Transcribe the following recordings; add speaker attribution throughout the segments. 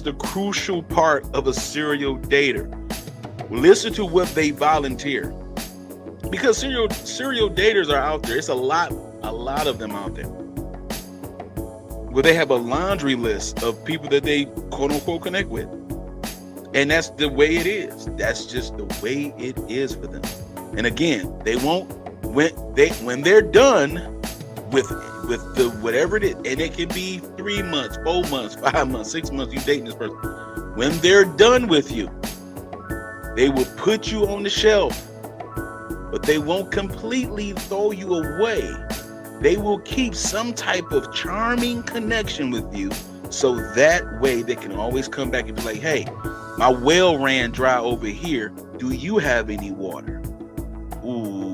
Speaker 1: is the crucial part of a serial dater. Listen to what they volunteer, because serial daters are out there. It's a lot of them out there, where they have a laundry list of people that they quote unquote connect with, and that's the way it is. That's just the way it is for them. And again, they won't when they're done with the whatever it is, and it can be 3 months, 4 months, 5 months, 6 months, you dating this person. When they're done with you, they will put you on the shelf, but they won't completely throw you away. They will keep some type of charming connection with you, so that way they can always come back and be like, hey, my well ran dry over here. Do you have any water? Ooh.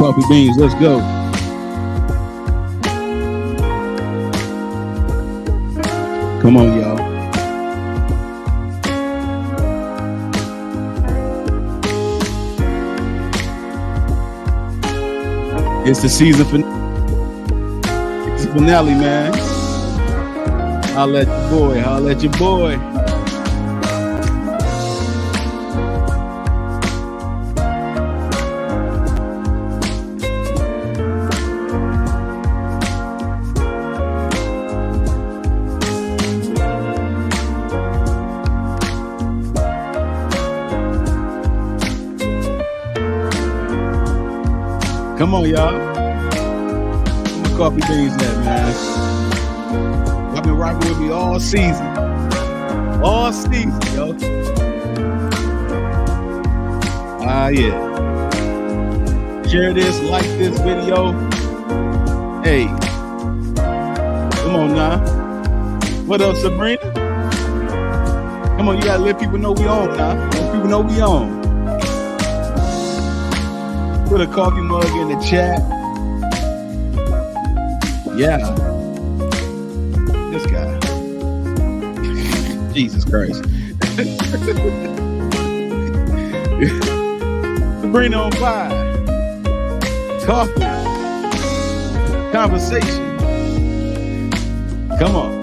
Speaker 2: Coffee beans, let's go. Come on, y'all. It's the season finale, man. Holla at your boy. Holla at your boy. Come on, y'all. Where the coffee beans at, man? Y'all been rocking with me all season. All season, yo. Yeah. Share this, like this video. Hey. Come on now. What up, Sabrina? Come on, you gotta let people know we on now. Let people know we on. Put a coffee mug in the chat. Yeah. This guy. Jesus Christ. Sabrina on fire. Coffee. Conversation. Come on.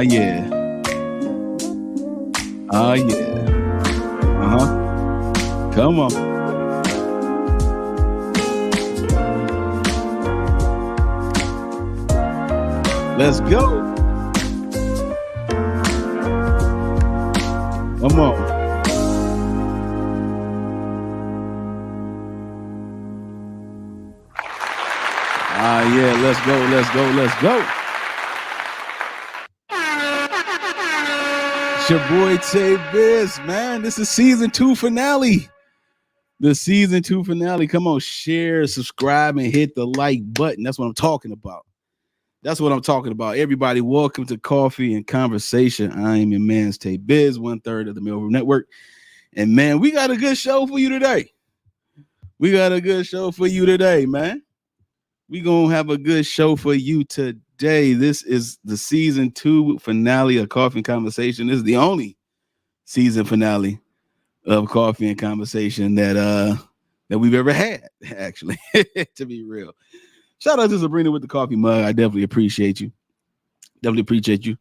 Speaker 2: Yeah. Yeah. Come on. Let's go. Come on. Yeah, let's go, let's go, let's go. It's your boy Tay Biz, man. This is season 2 finale. The season 2 finale. Come on, share, subscribe, and hit the like button. That's what I'm talking about. That's what I'm talking about. Everybody, welcome to Coffee and Conversation. I am your man's Tay Biz, 1/3 of the Mailroom Network. And man, we got a good show for you today. We got a good show for you today, man. We gonna have a good show for you today. This is the season 2 finale of Coffee and Conversation. This is the only season finale of Coffee and Conversation that we've ever had, actually, to be real. Shout out to Sabrina with the coffee mug. I definitely appreciate you. Definitely appreciate you.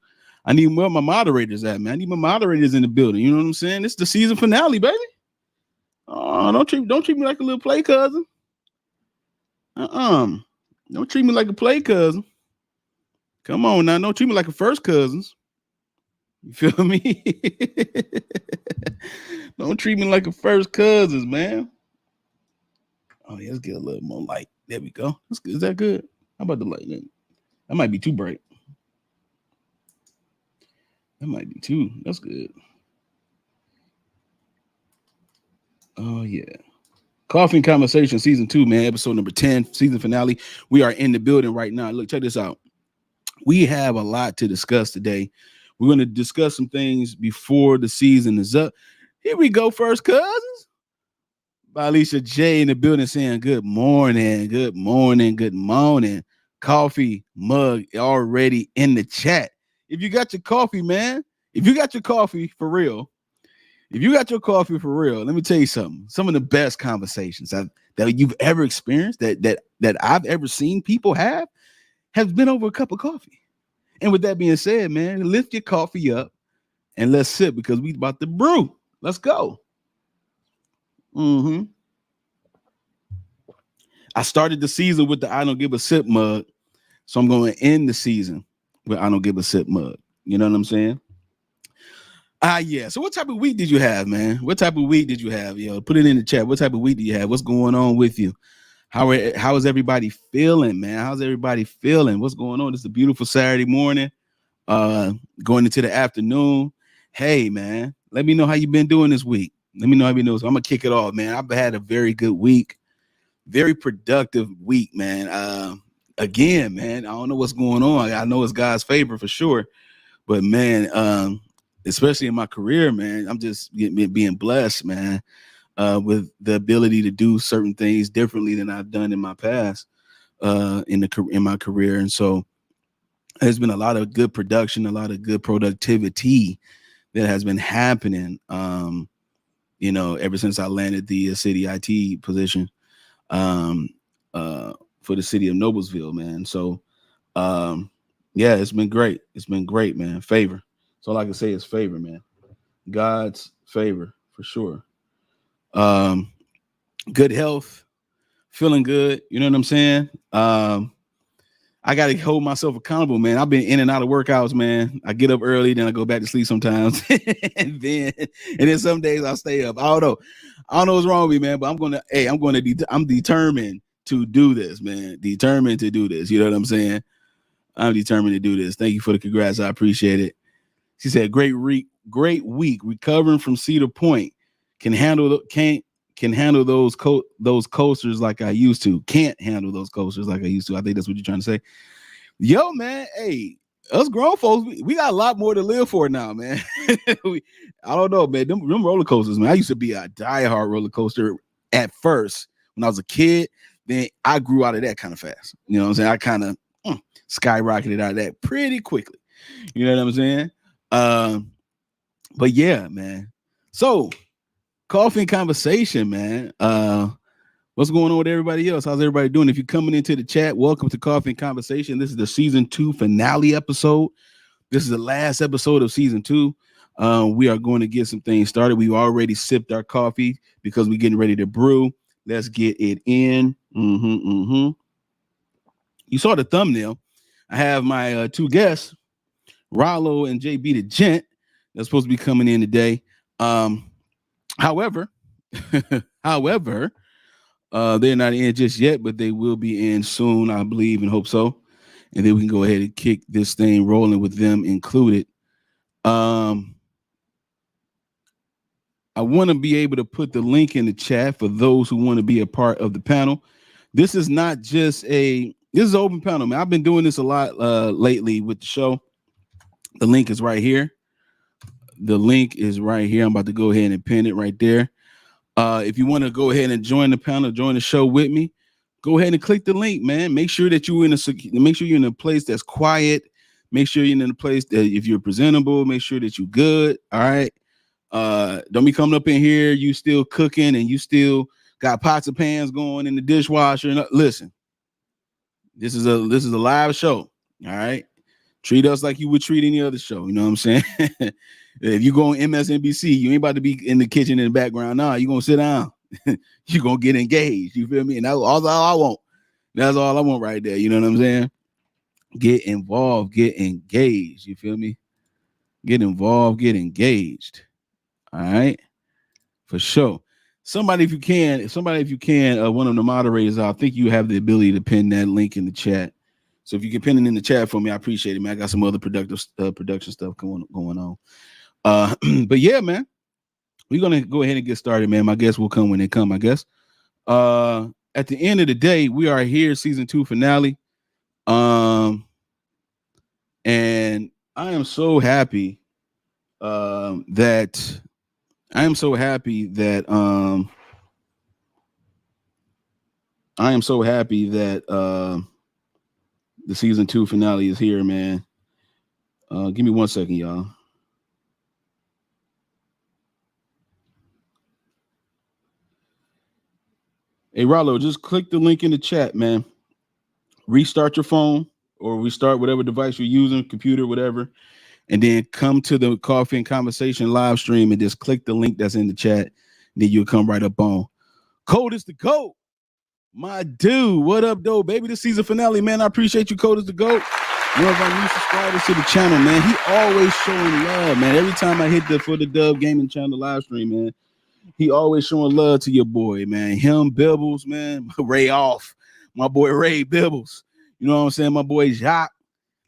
Speaker 2: I need more of my moderators at, man. I need my moderators in the building. You know what I'm saying? This is the season finale, baby. Oh, don't treat me like a little play cousin. Don't treat me like a play cousin. Come on now. Don't treat me like a first cousins. You feel me? Don't treat me like a first cousins, man. Oh, yeah, let's get a little more light. There we go. That's good. Is that good? How about the light? That might be too bright. That might be too. That's good. Oh, yeah. Coffee and Conversation, season 2, man. Episode number 10, season finale. We are in the building right now. Look, check this out. We have a lot to discuss today. We're going to discuss some things before the season is up. Here we go, first cousins. By Alicia J in the building saying good morning, good morning, good morning. Coffee mug already in the chat. If you got your coffee, man, if you got your coffee for real, let me tell you something. Some of the best conversations that you've ever experienced, that I've ever seen people have been over a cup of coffee. And with that being said, man, lift your coffee up and let's sip because we about to brew. Let's go. I started the season with the I Don't Give a Sip mug, so I'm going to end the season with I Don't Give a Sip mug. You know what I'm saying? Yeah. So what type of week did you have, man? What type of week did you have? Yo, put it in the chat. What type of week do you have? What's going on with you? How is everybody feeling, man? How's everybody feeling? What's going on? It's a beautiful Saturday morning, going into the afternoon. Hey, man, let me know how you've been doing this week. Let me know how you've been doing. So I'm going to kick it off, man. I've had a very good week, very productive week, man. Again, man, I don't know what's going on. I know it's God's favor for sure, but man, especially in my career, man, I'm just being blessed, man. with the ability to do certain things differently than I've done in my past in my career. And so there's been a lot of good production, a lot of good productivity that has been happening. Ever since I landed the city IT position for the city of Noblesville, man. So yeah, it's been great. It's been great, man. Favor. So all I can say is favor, man. God's favor for sure. Good health, feeling good. You know what I'm saying? I got to hold myself accountable, man. I've been in and out of workouts, man. I get up early, then I go back to sleep sometimes. and then some days I'll stay up. I don't know what's wrong with me, man, but I'm determined to do this, man. Determined to do this. You know what I'm saying? I'm determined to do this. Thank you for the congrats. I appreciate it. She said, great week, recovering from Cedar Point. Can handle those coasters like I used to. Can't handle those coasters like I used to. I think that's what you're trying to say. Yo, man, hey, us grown folks, we got a lot more to live for now, man. I don't know, man. Them roller coasters, man. I used to be a diehard roller coaster at first when I was a kid. Then I grew out of that kind of fast. You know what I'm saying? I kind of skyrocketed out of that pretty quickly. You know what I'm saying? But yeah, man. So coffee and conversation, man. What's going on with everybody else? How's everybody doing? If you're coming into the chat, welcome to Coffee and Conversation. This is the season 2 finale episode. This is the last episode of season 2. We are going to get some things started. We've already sipped our coffee because we're getting ready to brew. Let's get it in. You saw the thumbnail. I have my 2 guests, Rollo and JB the Gent. They're supposed to be coming in today. However, they're not in just yet, but they will be in soon, I believe and hope so. And then we can go ahead and kick this thing rolling with them included. I want to be able to put the link in the chat for those who want to be a part of the panel. This is not just this is an open panel, man. I've been doing this a lot lately with the show. The link is right here. I'm about to go ahead and pin it right there. If you want to go ahead and join the panel, join the show with me, go ahead and click the link, man. Make sure that you're in a place that's quiet. Make sure you're in a place that if you're presentable, make sure that you're good. All right. Don't be coming up in here. You still cooking and you still got pots and pans going in the dishwasher. Listen, this is a live show. All right. Treat us like you would treat any other show. You know what I'm saying? If you go on MSNBC, you ain't about to be in the kitchen in the background. Nah, you're going to sit down. You're going to get engaged. You feel me? And that's all I want. That's all I want right there. You know what I'm saying? Get involved. Get engaged. You feel me? Get involved. Get engaged. All right? For sure. Somebody, if you can, one of the moderators, I think you have the ability to pin that link in the chat. So if you can pin it in the chat for me, I appreciate it, man. I got some other production stuff going on. But yeah, man, we're gonna go ahead and get started, man. My guests will come when they come, I guess. At the end of the day, we are here, season 2 finale. And I am so happy that the season 2 finale is here, man. Give me 1 second, y'all. Hey, Rollo, just click the link in the chat, man. Restart your phone or restart whatever device you're using, computer, whatever, and then come to the Coffee and Conversation live stream and just click the link that's in the chat. Then you'll come right up on. Code is the GOAT. My dude, what up, though, baby? This season finale, man. I appreciate you, Code is the GOAT. One of our new subscribers to the channel, man. He always showing love, man. Every time I hit the For the Dove Gaming channel live stream, man, he always showing love to your boy, man. Him, Bibbles, man. Ray Off. My boy Ray Bibbles. You know what I'm saying? My boy Jacques.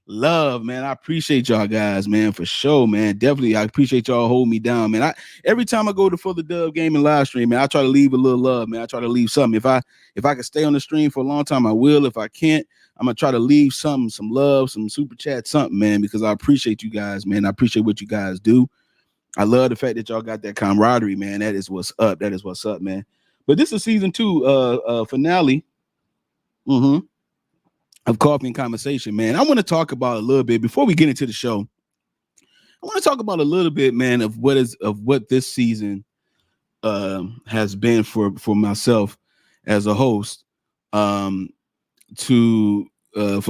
Speaker 2: Love, man. I appreciate y'all guys, man, for sure, man. Definitely, I appreciate y'all holding me down, man. Every time I go to For the Dove Gaming live stream, man, I try to leave a little love, man. I try to leave something. If I can stay on the stream for a long time, I will. If I can't, I'm gonna try to leave something, some love, some super chat, something, man, because I appreciate you guys, man. I appreciate what you guys do. I love the fact that y'all got that camaraderie, man. That is what's up. That is what's up, man. But this is season 2 finale of Coffee and Conversation, man. I want to talk about a little bit before we get into the show. I want to talk about a little bit, man, of what this season has been for myself as a host for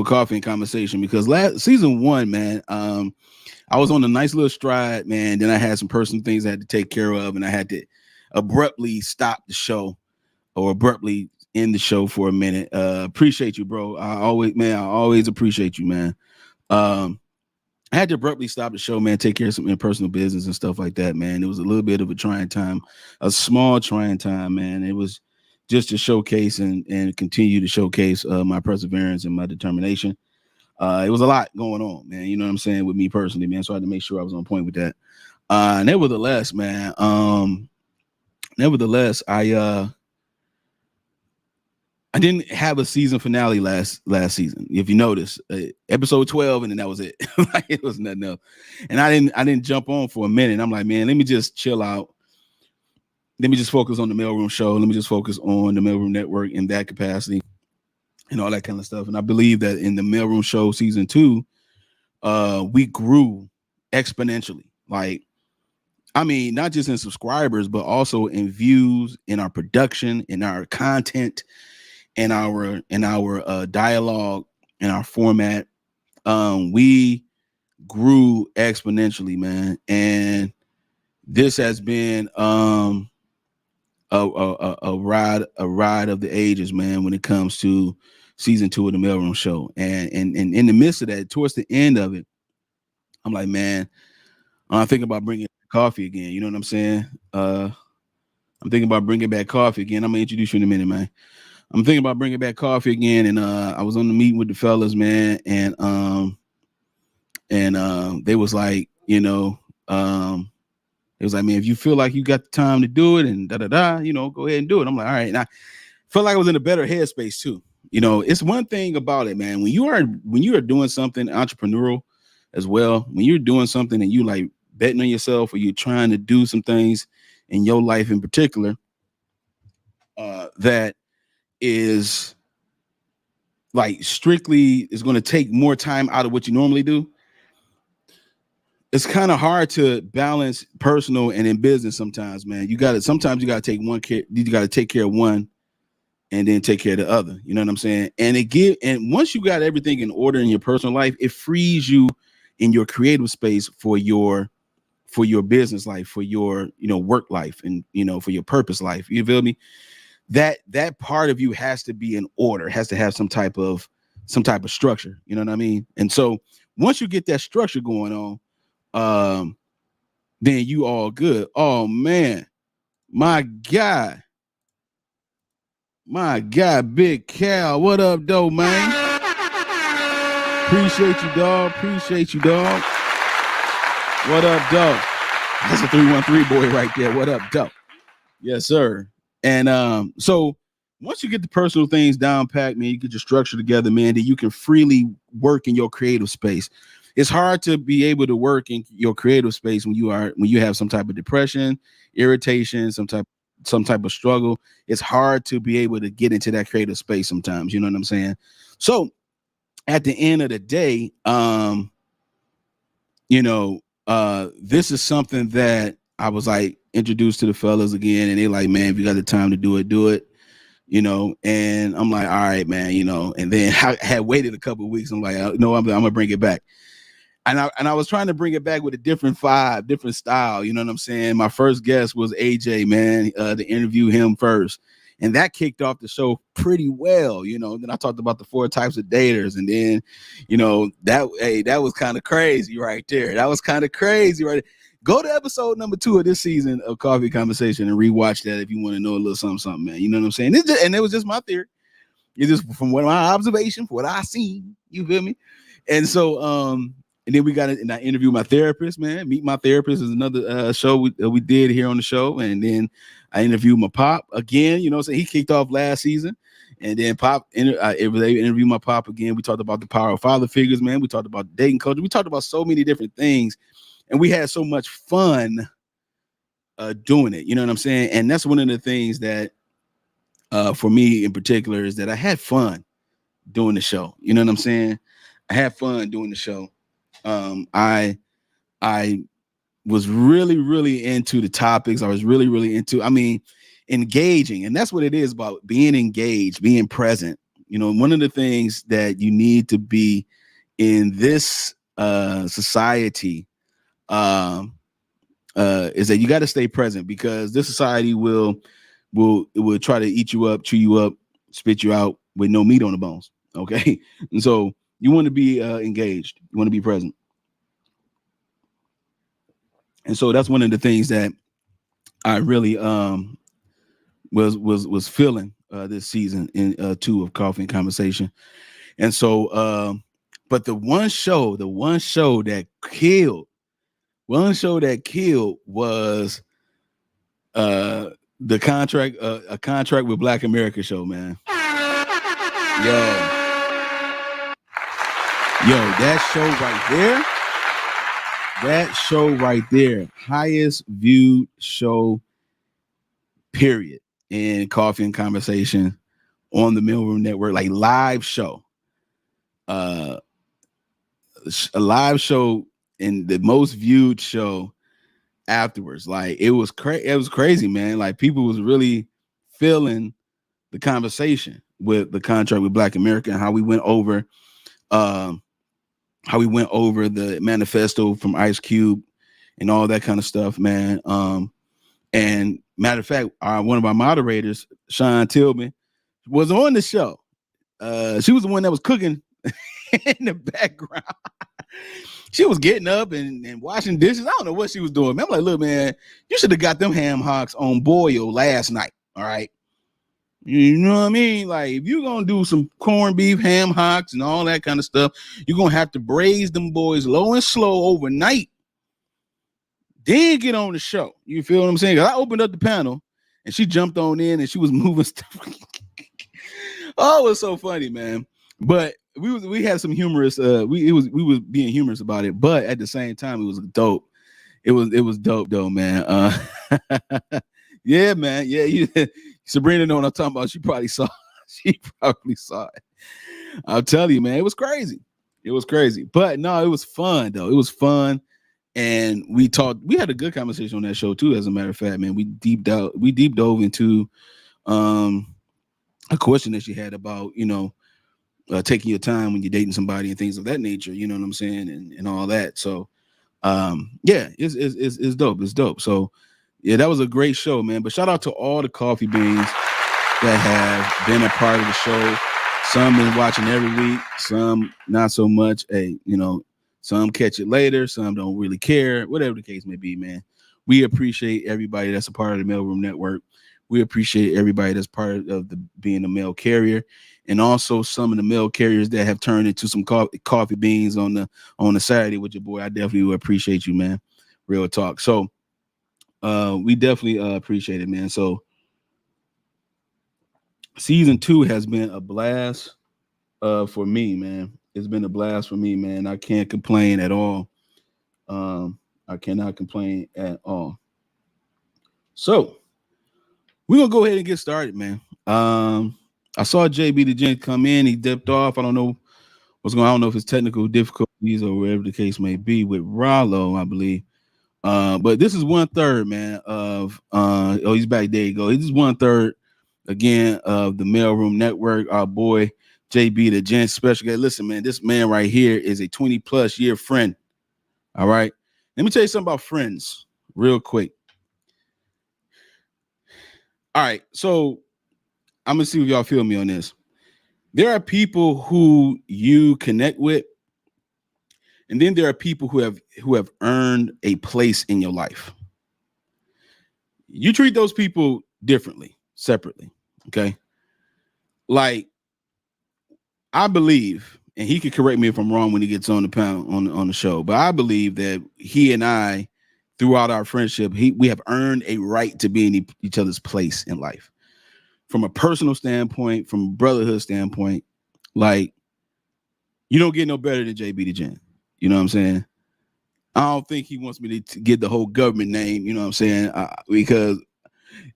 Speaker 2: Coffee and Conversation, because season 1, man, I was on a nice little stride, man. Then I had some personal things I had to take care of, and I had to abruptly stop the show or abruptly end the show for a minute. Appreciate you, bro. I always appreciate you, man. I had to abruptly stop the show, man, take care of some personal business and stuff like that, man. It was a little bit of a trying time, a small trying time, man. It was just to showcase and continue to showcase my perseverance and my determination. It was a lot going on, man. You know what I'm saying, with me personally, man. So I had to make sure I was on point with that. Nevertheless, man. I didn't have a season finale last season. If you notice, episode 12, and then that was it. Like, it was nothing else. And I didn't jump on for a minute. I'm like, man, let me just chill out. Let me just focus on the Mailroom Show. Let me just focus on the Mailroom Network in that capacity and all that kind of stuff. And I believe that in the Mailroom Show season 2, we grew exponentially. Like, I mean, not just in subscribers, but also in views, in our production, in our content, in our dialogue, in our format. We grew exponentially, man. And this has been a ride of the ages, man, when it comes to season 2 of the Mailroom Show. And in the midst of that, towards the end of it, I'm like, man, I'm thinking about bringing coffee again. You know what I'm saying? I'm thinking about bringing back coffee again. I'm gonna introduce you in a minute, man. I'm thinking about bringing back coffee again. And I was on the meeting with the fellas, man, and they was like, you know, it was like, man, if you feel like you got the time to do it and you know, go ahead and do it. I'm like, all right. And I felt like I was in a better headspace too. You know, it's one thing about it, man. When you are doing something entrepreneurial as well, when you're doing something and you like betting on yourself, or you're trying to do some things in your life in particular, that is like strictly is going to take more time out of what you normally do. It's kind of hard to balance personal and in business sometimes, man. Sometimes you got to take take care of one and then take care of the other. You know what I'm saying? And once you got everything in order in your personal life, it frees you in your creative space for your business life, for your, you know, work life, and, you know, for your purpose life. You feel me? That part of you has to be in order, has to have some type of structure. You know what I mean? And so once you get that structure going on, then you all good. Oh man, my guy, Big Cal, what up, though, man? Appreciate you, dog. What up, dog? That's a 313 boy right there. What up, dog? Yes, sir. And so once you get the personal things down packed, man, you get your structure together, man, then you can freely work in your creative space. It's hard to be able to work in your creative space when you have some type of depression, irritation, some type of struggle. It's hard to be able to get into that creative space sometimes. You know what I'm saying? So at the end of the day, you know, this is something that I was like introduced to the fellas again, and they like, man, if you got the time to do it, you know. And I'm like, all right, man, you know. And then I had waited a couple of weeks. I'm like, no, I'm gonna bring it back. And I was trying to bring it back with a different vibe, different style. You know what I'm saying? My first guest was AJ, man, to interview him first. And that kicked off the show pretty well, you know. Then I talked about the 4 types of daters. And then, you know, that was kind of crazy right there. That was kind of crazy, right? Go to episode number 2 of this season of Coffee Conversation and rewatch that if you want to know a little something, man. You know what I'm saying? And it was just my theory. It's just from what my observation, from what I seen. You feel me? And so, and then we got it, and I interviewed my therapist, man. Meet My Therapist is another show we did here on the show. And then I interviewed my pop again, you know, so he kicked off last season. And then they interviewed my pop again. We talked about the power of father figures, man. We talked about dating culture. We talked about so many different things. And we had so much fun doing it. You know what I'm saying? And that's one of the things that for me in particular is that I had fun doing the show. You know what I'm saying? I had fun doing the show. I was really, really into the topics. I was really, really into, engaging. And that's what it is about being engaged, being present. You know, one of the things that you need to be in this society is that you got to stay present, because this society will try to eat you up, chew you up, spit you out with no meat on the bones. Okay. And so you want to be engaged. You want to be present. And so that's one of the things that I really was feeling this season in 2 of Coffee and Conversation. And so but the one show that killed was the contract, a contract with Black America show, man. Yo, that show right there, highest viewed show, period, in Coffee and Conversation on the Mailroom Network, like live show. A live show and the most viewed show afterwards. Like it was crazy, man. Like people was really feeling the conversation with the contract with Black America and how we went over the manifesto from Ice Cube and all that kind of stuff, man. And matter of fact, one of our moderators, Sean Tillman, was on the show. She was the one that was cooking in the background. She was getting up and washing dishes. I don't know what she was doing, man. I'm like, look, man, you should have got them ham hocks on boil last night. All right. You know what I mean? Like, if you're going to do some corned beef, ham hocks, and all that kind of stuff, you're going to have to braise them boys low and slow overnight. Then get on the show. You feel what I'm saying? I opened up the panel, and she jumped on in, and she was moving stuff. Oh, it was so funny, man. But we had some humorous. We was being humorous about it, but at the same time, it was dope. It was dope, though, man. Yeah, man. Yeah, Sabrina know what I'm talking about. She probably saw it. I'll tell you, man, it was crazy. But no, it was fun, though. It was fun. And we had a good conversation on that show too, as a matter of fact, man. We deep dove into a question that she had about, taking your time when you're dating somebody and things of that nature, you know what I'm saying, and all that. So yeah, it's dope. It's dope. So yeah, that was a great show, man. But shout out to all the coffee beans that have been a part of the show. Some been watching every week, some not so much. Hey, some catch it later, some don't really care, whatever the case may be, man. We appreciate everybody that's a part of the Mailroom Network. We appreciate everybody that's part of being a mail carrier, and also some of the mail carriers that have turned into some coffee beans on the Saturday with your boy. I definitely would appreciate you, man. Real talk. So we definitely appreciate it, man. So season 2 has been a blast for me, man. It's been a blast for me, man. I can't complain at all. I cannot complain at all. So we're gonna go ahead and get started, man. I saw JB the Gent come in. He dipped off. I don't know what's going on. I don't know if it's technical difficulties or whatever the case may be with Rollo, I believe. But this is 1/3, man, of he's back. There you go. This is 1/3 again of the Mailroom Network. Our boy JB the Gent, special guest. Listen, man, this man right here is a 20+ year friend. All right. Let me tell you something about friends real quick. All right. So I'm gonna see if y'all feel me on this. There are people who you connect with, and then there are people who have earned a place in your life. You treat those people differently, separately. Okay. Like, I believe, and he can correct me if I'm wrong when he gets on the panel on the show, but I believe that he and I, throughout our friendship, we have earned a right to be in each other's place in life. From a personal standpoint, from a brotherhood standpoint, like, you don't get no better than JB the Gent. You know what I'm saying? I don't think he wants me to get the whole government name. You know what I'm saying? Because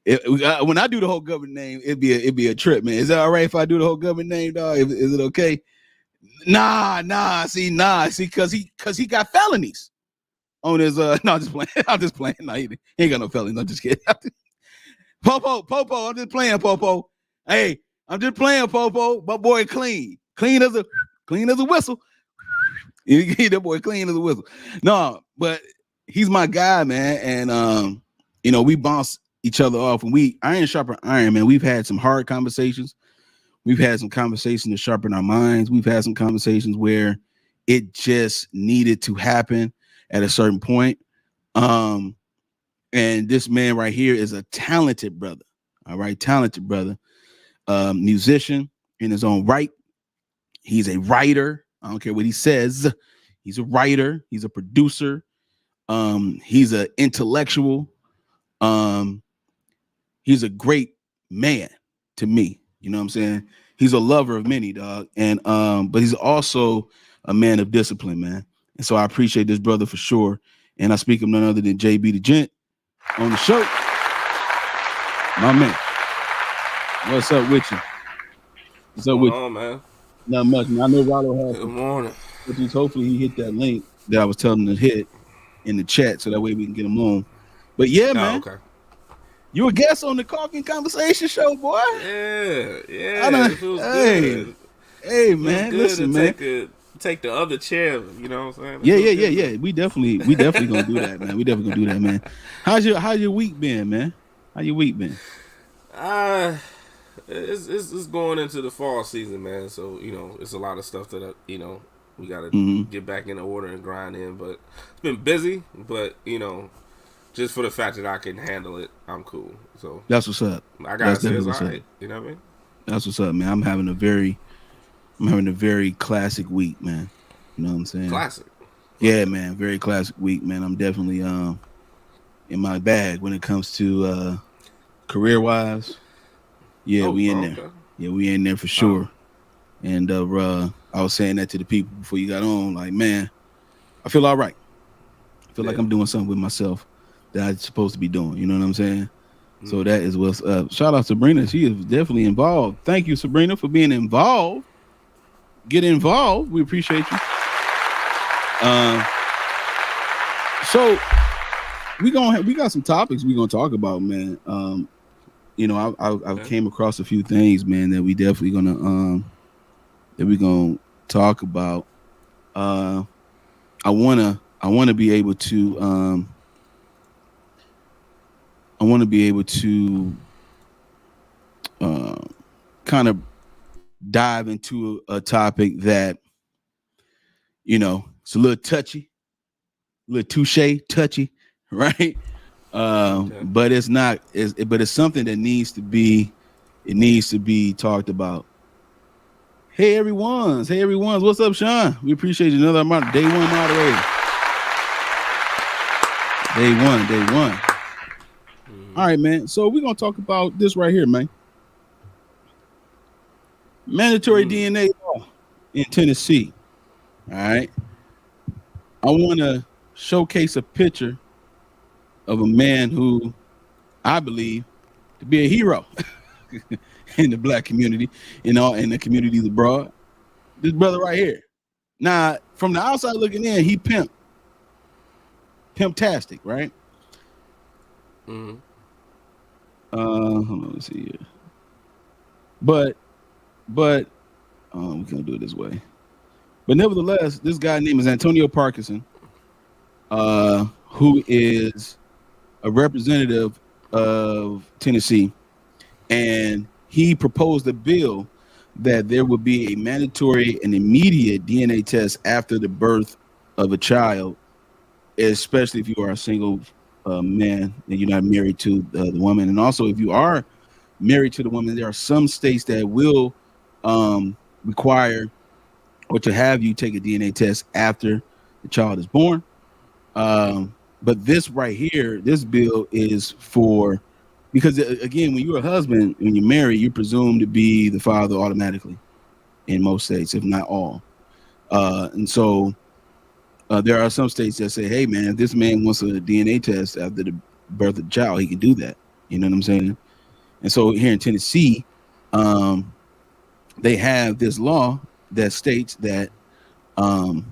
Speaker 2: when I do the whole government name, it'd be a trip, man. Is that all right if I do the whole government name, dog? Is it okay? Nah. See, because he got felonies on his. No, I'm just playing. I'm just playing. No, he ain't got no felonies. I'm just kidding. Popo. I'm just playing, Popo. Hey, I'm just playing, Popo. My boy, clean as a whistle. That boy clean as a whistle. No, but he's my guy, man. And we bounce each other off, and we iron sharpen iron, man. We've had some hard conversations. We've had some conversations to sharpen our minds. We've had some conversations where it just needed to happen at a certain point. And this man right here is a talented brother. All right, talented brother, musician in his own right. He's a writer. I don't care what he says. He's a writer. He's a producer. He's an intellectual. He's a great man to me. You know what I'm saying? He's a lover of many, dog. And but he's also a man of discipline, man. And so I appreciate this brother for sure. And I speak of none other than JB the Gent on the show. My man. What's up with you? What's up with you? Man? Not much, man. I know Rollo has.
Speaker 3: Good morning.
Speaker 2: Hopefully he hit that link that I was telling him to hit in the chat so that way we can get him on. But yeah, man.
Speaker 3: Okay.
Speaker 2: You a guest on the Coffee Conversation show, boy.
Speaker 3: Yeah.
Speaker 2: It feels good. Hey, man. Listen, man.
Speaker 3: Take the other chair, you know what I'm saying?
Speaker 2: Yeah. We definitely gonna do that, man. We definitely gonna do that, man. How's your week been, man? How your week been?
Speaker 3: It's going into the fall season, man. So it's a lot of stuff that we gotta get back in order and grind in. But it's been busy, but just for the fact that I can handle it, I'm cool. So
Speaker 2: that's what's up.
Speaker 3: I gotta say it's all right. You know what I mean?
Speaker 2: That's what's up, man. I'm having a very classic week, man. You know what I'm saying?
Speaker 3: Classic.
Speaker 2: Yeah, man. Very classic week, man. I'm definitely in my bag when it comes to career wise. Yeah, we in there. Okay. Yeah, we in there for sure. And I was saying that to the people before you got on, like, man, I feel all right. I feel like I'm doing something with myself that I'm supposed to be doing. You know what I'm saying? So that is what's up. Shout out to Sabrina. She is definitely involved. Thank you, Sabrina, for being involved. Get involved. We appreciate you. So we got some topics we're gonna talk about, man. I came across a few things, man, that we definitely gonna talk about. I wanna be able to kind of dive into a topic that it's a little touchy, a little touchy, right? But it's not. But it's something that needs to be talked about. Hey everyone's. What's up, Sean? We appreciate you. Another day one moderator. Day one. All right, man. So we're gonna talk about this right here, man. Mandatory DNA law in Tennessee. All right. I want to showcase a picture of a man who I believe to be a hero in the black community, in the communities abroad. This brother right here. Now, from the outside looking in, he pimptastic, right? Hold on, let's see here. But we can't do it this way. But nevertheless, this guy named is Antonio Parkinson, who is a representative of Tennessee, and he proposed a bill that there would be a mandatory and immediate DNA test after the birth of a child, especially if you are a single man and you're not married to the woman. And also, if you are married to the woman, there are some states that will require or to have you take a DNA test after the child is born. But this right here, this bill is for, because again, when you're a husband, when you're married, you're presumed to be the father automatically in most states, if not all. And so There are some states that say, hey, man, if this man wants a DNA test after the birth of the child, he can do that. You know what I'm saying? And so here in Tennessee, they have this law that states that now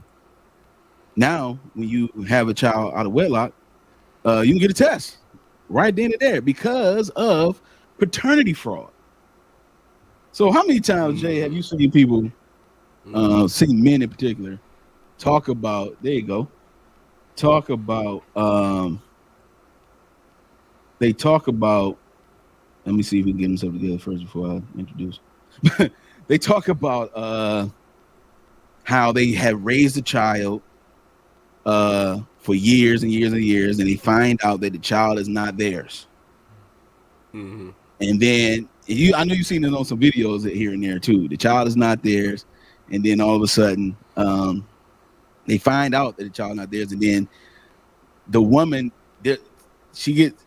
Speaker 2: when you have a child out of wedlock, you can get a test right then and there because of paternity fraud. So how many times, Jay, have you seen people, seen men in particular, talk about, let me see if we can get themselves together first before I introduce. They talk about how they have raised a child for years and years and years, and they find out that the child is not theirs. Mm-hmm. And then I know you've seen it on some videos here and there too. The child is not theirs, and then all of a sudden, they find out that the child is not theirs, and then the woman, she gets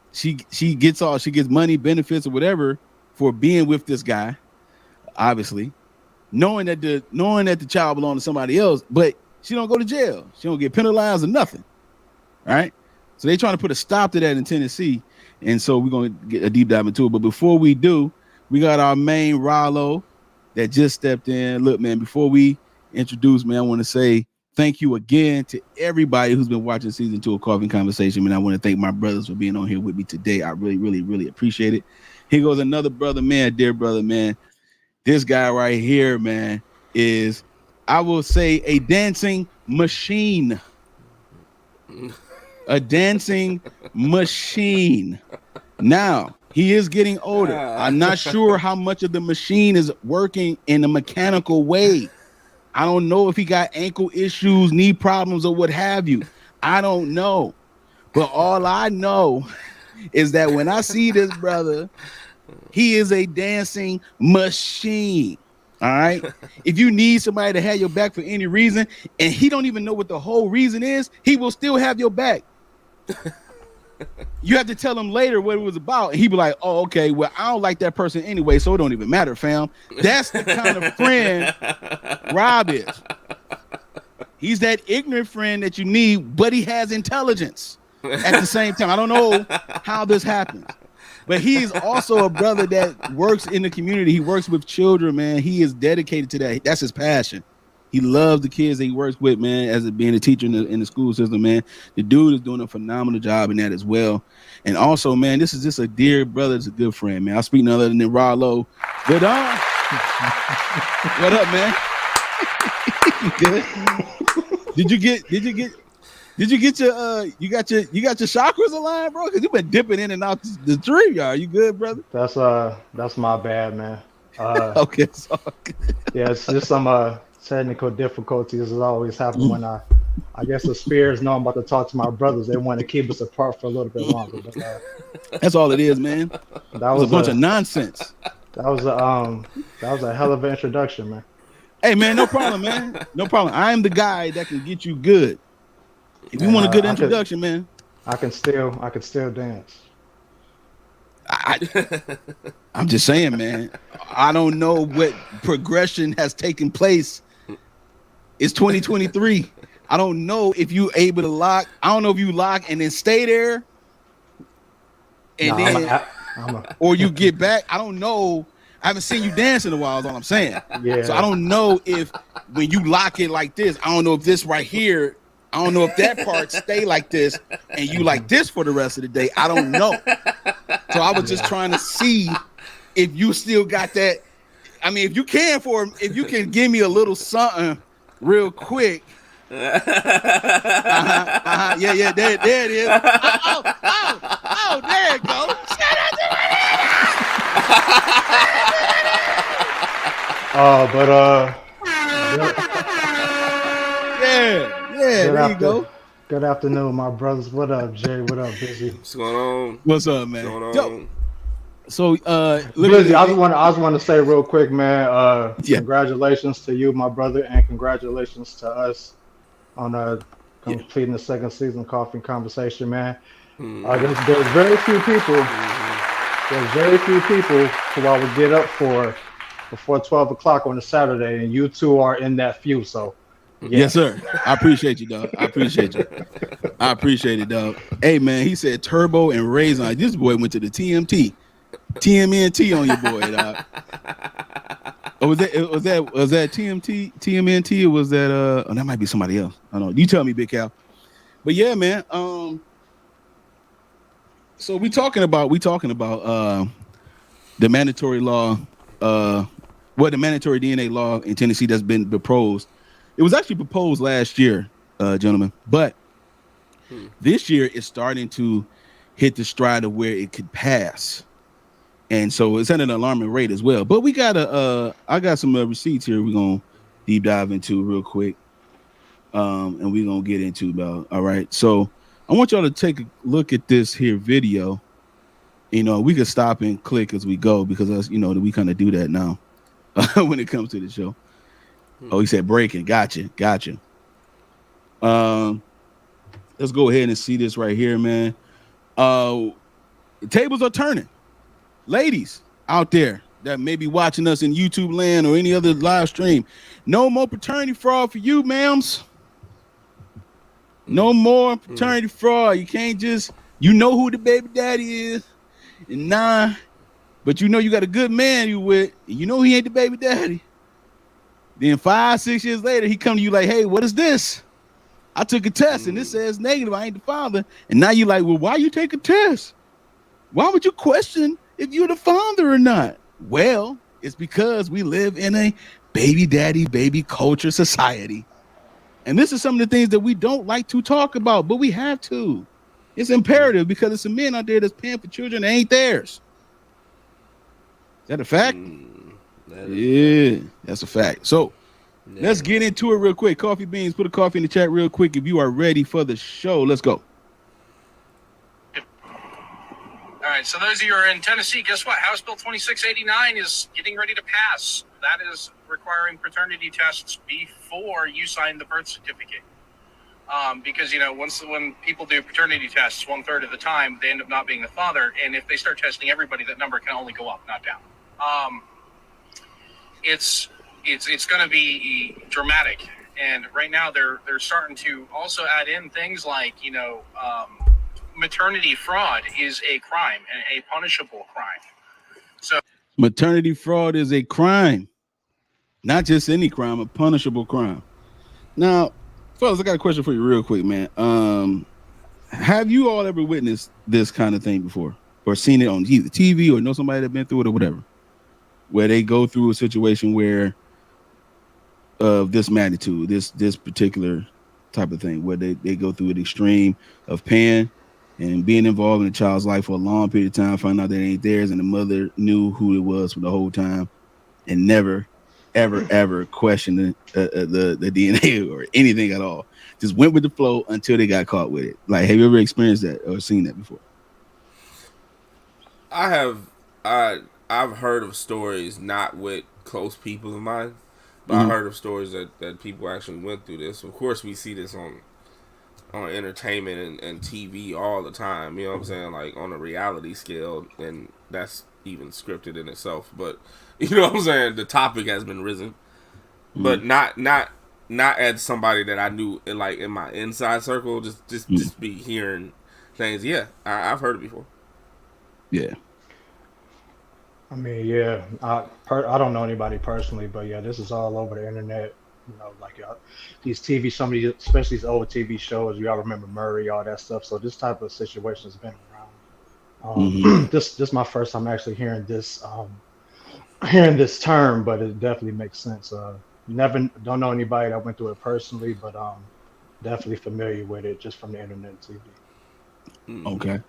Speaker 2: money, benefits, or whatever for being with this guy, obviously, knowing that the child belongs to somebody else, but she don't go to jail. She don't get penalized or nothing. Right? So they trying to put a stop to that in Tennessee. And so we're going to get a deep dive into it. But before we do, we got our main Rollo that just stepped in. Look, man, before we introduce, man, I want to say thank you again to everybody who's been watching season 2 of Coffee Conversation. Man, I want to thank my brothers for being on here with me today. I really, really, really appreciate it. Here goes another brother, man, dear brother, man. This guy right here, man, is, I will say, a dancing machine. A dancing machine. Now, he is getting older. I'm not sure how much of the machine is working in a mechanical way. I don't know if he got ankle issues, knee problems, or what have you. I don't know. But all I know is that when I see this brother, he is a dancing machine. All right. If you need somebody to have your back for any reason, and he don't even know what the whole reason is, he will still have your back. You have to tell him later what it was about, and he be like, oh, okay, well, I don't like that person anyway, so it don't even matter, fam. That's the kind of friend Rob is. He's that ignorant friend that you need, but he has intelligence at the same time. I don't know how this happens, but he is also a brother that works in the community. He works with children, man. He is dedicated to that. That's his passion. He loves the kids that he works with, man, as being a teacher in the school system, man. The dude is doing a phenomenal job in that as well. And also, man, this is just a dear brother. It's a good friend, man. I speak no other than Rollo. Good on. What up, man? Good. Did you get your you got your chakras aligned, bro? Because you've been dipping in and out the tree, y'all. You good, brother?
Speaker 4: That's my bad, man.
Speaker 2: Okay, so
Speaker 4: yeah, it's just some technical difficulties that always happen when I guess the spirits know I'm about to talk to my brothers. They want to keep us apart for a little bit longer. But,
Speaker 2: that's all it is, man. That was a bunch of nonsense.
Speaker 4: That was a hell of an introduction, man.
Speaker 2: Hey, man, no problem, man. No problem. I am the guy that can get you good. If you want a good introduction, man.
Speaker 4: I can still dance.
Speaker 2: I'm just saying, man. I don't know what progression has taken place. It's 2023. I don't know if you able to lock. I don't know if you lock and then stay there, and or you get back. I don't know. I haven't seen you dance in a while. Is all I'm saying.
Speaker 4: Yeah.
Speaker 2: So I don't know if when you lock it like this. I don't know if this right here. I don't know if that part stay like this and you like this for the rest of the day. I don't know. So I was just trying to see if you still got that. I mean, if you can give me a little something real quick. Yeah, there it is. Oh, there it goes. Yeah, there you go.
Speaker 4: Good afternoon, my brothers. What up, Jay? What up, Busy?
Speaker 3: What's going on?
Speaker 2: What's up, man?
Speaker 3: What's going on?
Speaker 2: Yo, so
Speaker 4: Busy, I just want to say real quick, man. Congratulations to you, my brother, and congratulations to us on completing the second season of Coffee Conversation, man. There's very few people. There's very few people who I would get up for before 12 o'clock on a Saturday, and you two are in that few. So
Speaker 2: Yes, sir. I appreciate you, dog. I appreciate you. I appreciate it, dog. Hey, man, he said turbo and raisin. This boy went to the TMNT on your boy, dog. Or was that TMNT, or was that oh, that might be somebody else. I don't know. You tell me, Big Cal. But yeah, man. So we talking about the mandatory law, the mandatory DNA law in Tennessee that's been proposed. It was actually proposed last year, gentlemen, but this year it's starting to hit the stride of where it could pass. And so it's at an alarming rate as well. But we got I got some receipts here we're going to deep dive into real quick. And we're going to get into about, all right. So I want y'all to take a look at this here video. You know, we could stop and click as we go because, you know, we kind of do that now when it comes to the show. Oh, he said breaking. Gotcha. Let's go ahead and see this right here, man. The tables are turning. Ladies out there that may be watching us in YouTube land or any other live stream, no more paternity fraud for you, ma'ams. No more paternity fraud. You can't just, you know who the baby daddy is, and but you know you got a good man you with, and you know he ain't the baby daddy. Then 5-6 years later, he come to you like, hey, what is this? I took a test and it says negative. I ain't the father. And now you like, well, why you take a test? Why would you question if you're the father or not? Well, it's because we live in a baby daddy, baby culture society. And this is some of the things that we don't like to talk about, but we have to. It's imperative because there's some men out there that's paying for children that ain't theirs. Is that a fact? Yeah, that's a fact. So let's get into it real quick. Coffee Beans, put a coffee in the chat real quick if you are ready for the show. Let's go.
Speaker 5: All right, so those of you who are in Tennessee, guess what? House Bill 2689 is getting ready to pass. That is requiring paternity tests before you sign the birth certificate. Because, you know, when people do paternity tests, 1/3 of the time, they end up not being the father. And if they start testing everybody, that number can only go up, not down. It's going to be dramatic. And right now they're starting to also add in things like, you know, maternity fraud is a crime, a punishable crime. So
Speaker 2: maternity fraud is a crime, not just any crime, a punishable crime. Now, fellas, I got a question for you real quick, man. Have you all ever witnessed this kind of thing before or seen it on either TV or know somebody that's been through it or whatever, where they go through a situation where of this magnitude, this particular type of thing, where they go through an extreme of pain and being involved in a child's life for a long period of time, find out that it ain't theirs, and the mother knew who it was for the whole time and never, ever questioned the DNA or anything at all. Just went with the flow until they got caught with it. Like, have you ever experienced that or seen that before?
Speaker 3: I have. I've heard of stories, not with close people of mine, but I've heard of stories that people actually went through this. Of course, we see this on entertainment and TV all the time, you know what I'm saying, like on a reality scale, and that's even scripted in itself, but you know what I'm saying, the topic has been risen, but not as somebody that I knew in my inside circle, just be hearing things. Yeah, I've heard it before. Yeah.
Speaker 4: I mean, yeah, I don't know anybody personally, but yeah, this is all over the internet. You know, like these TV, especially these old TV shows, y'all remember Murray, all that stuff. So this type of situation has been around. This is my first time actually hearing this term, but it definitely makes sense. Don't know anybody that went through it personally, but definitely familiar with it just from the internet and TV.
Speaker 2: Okay,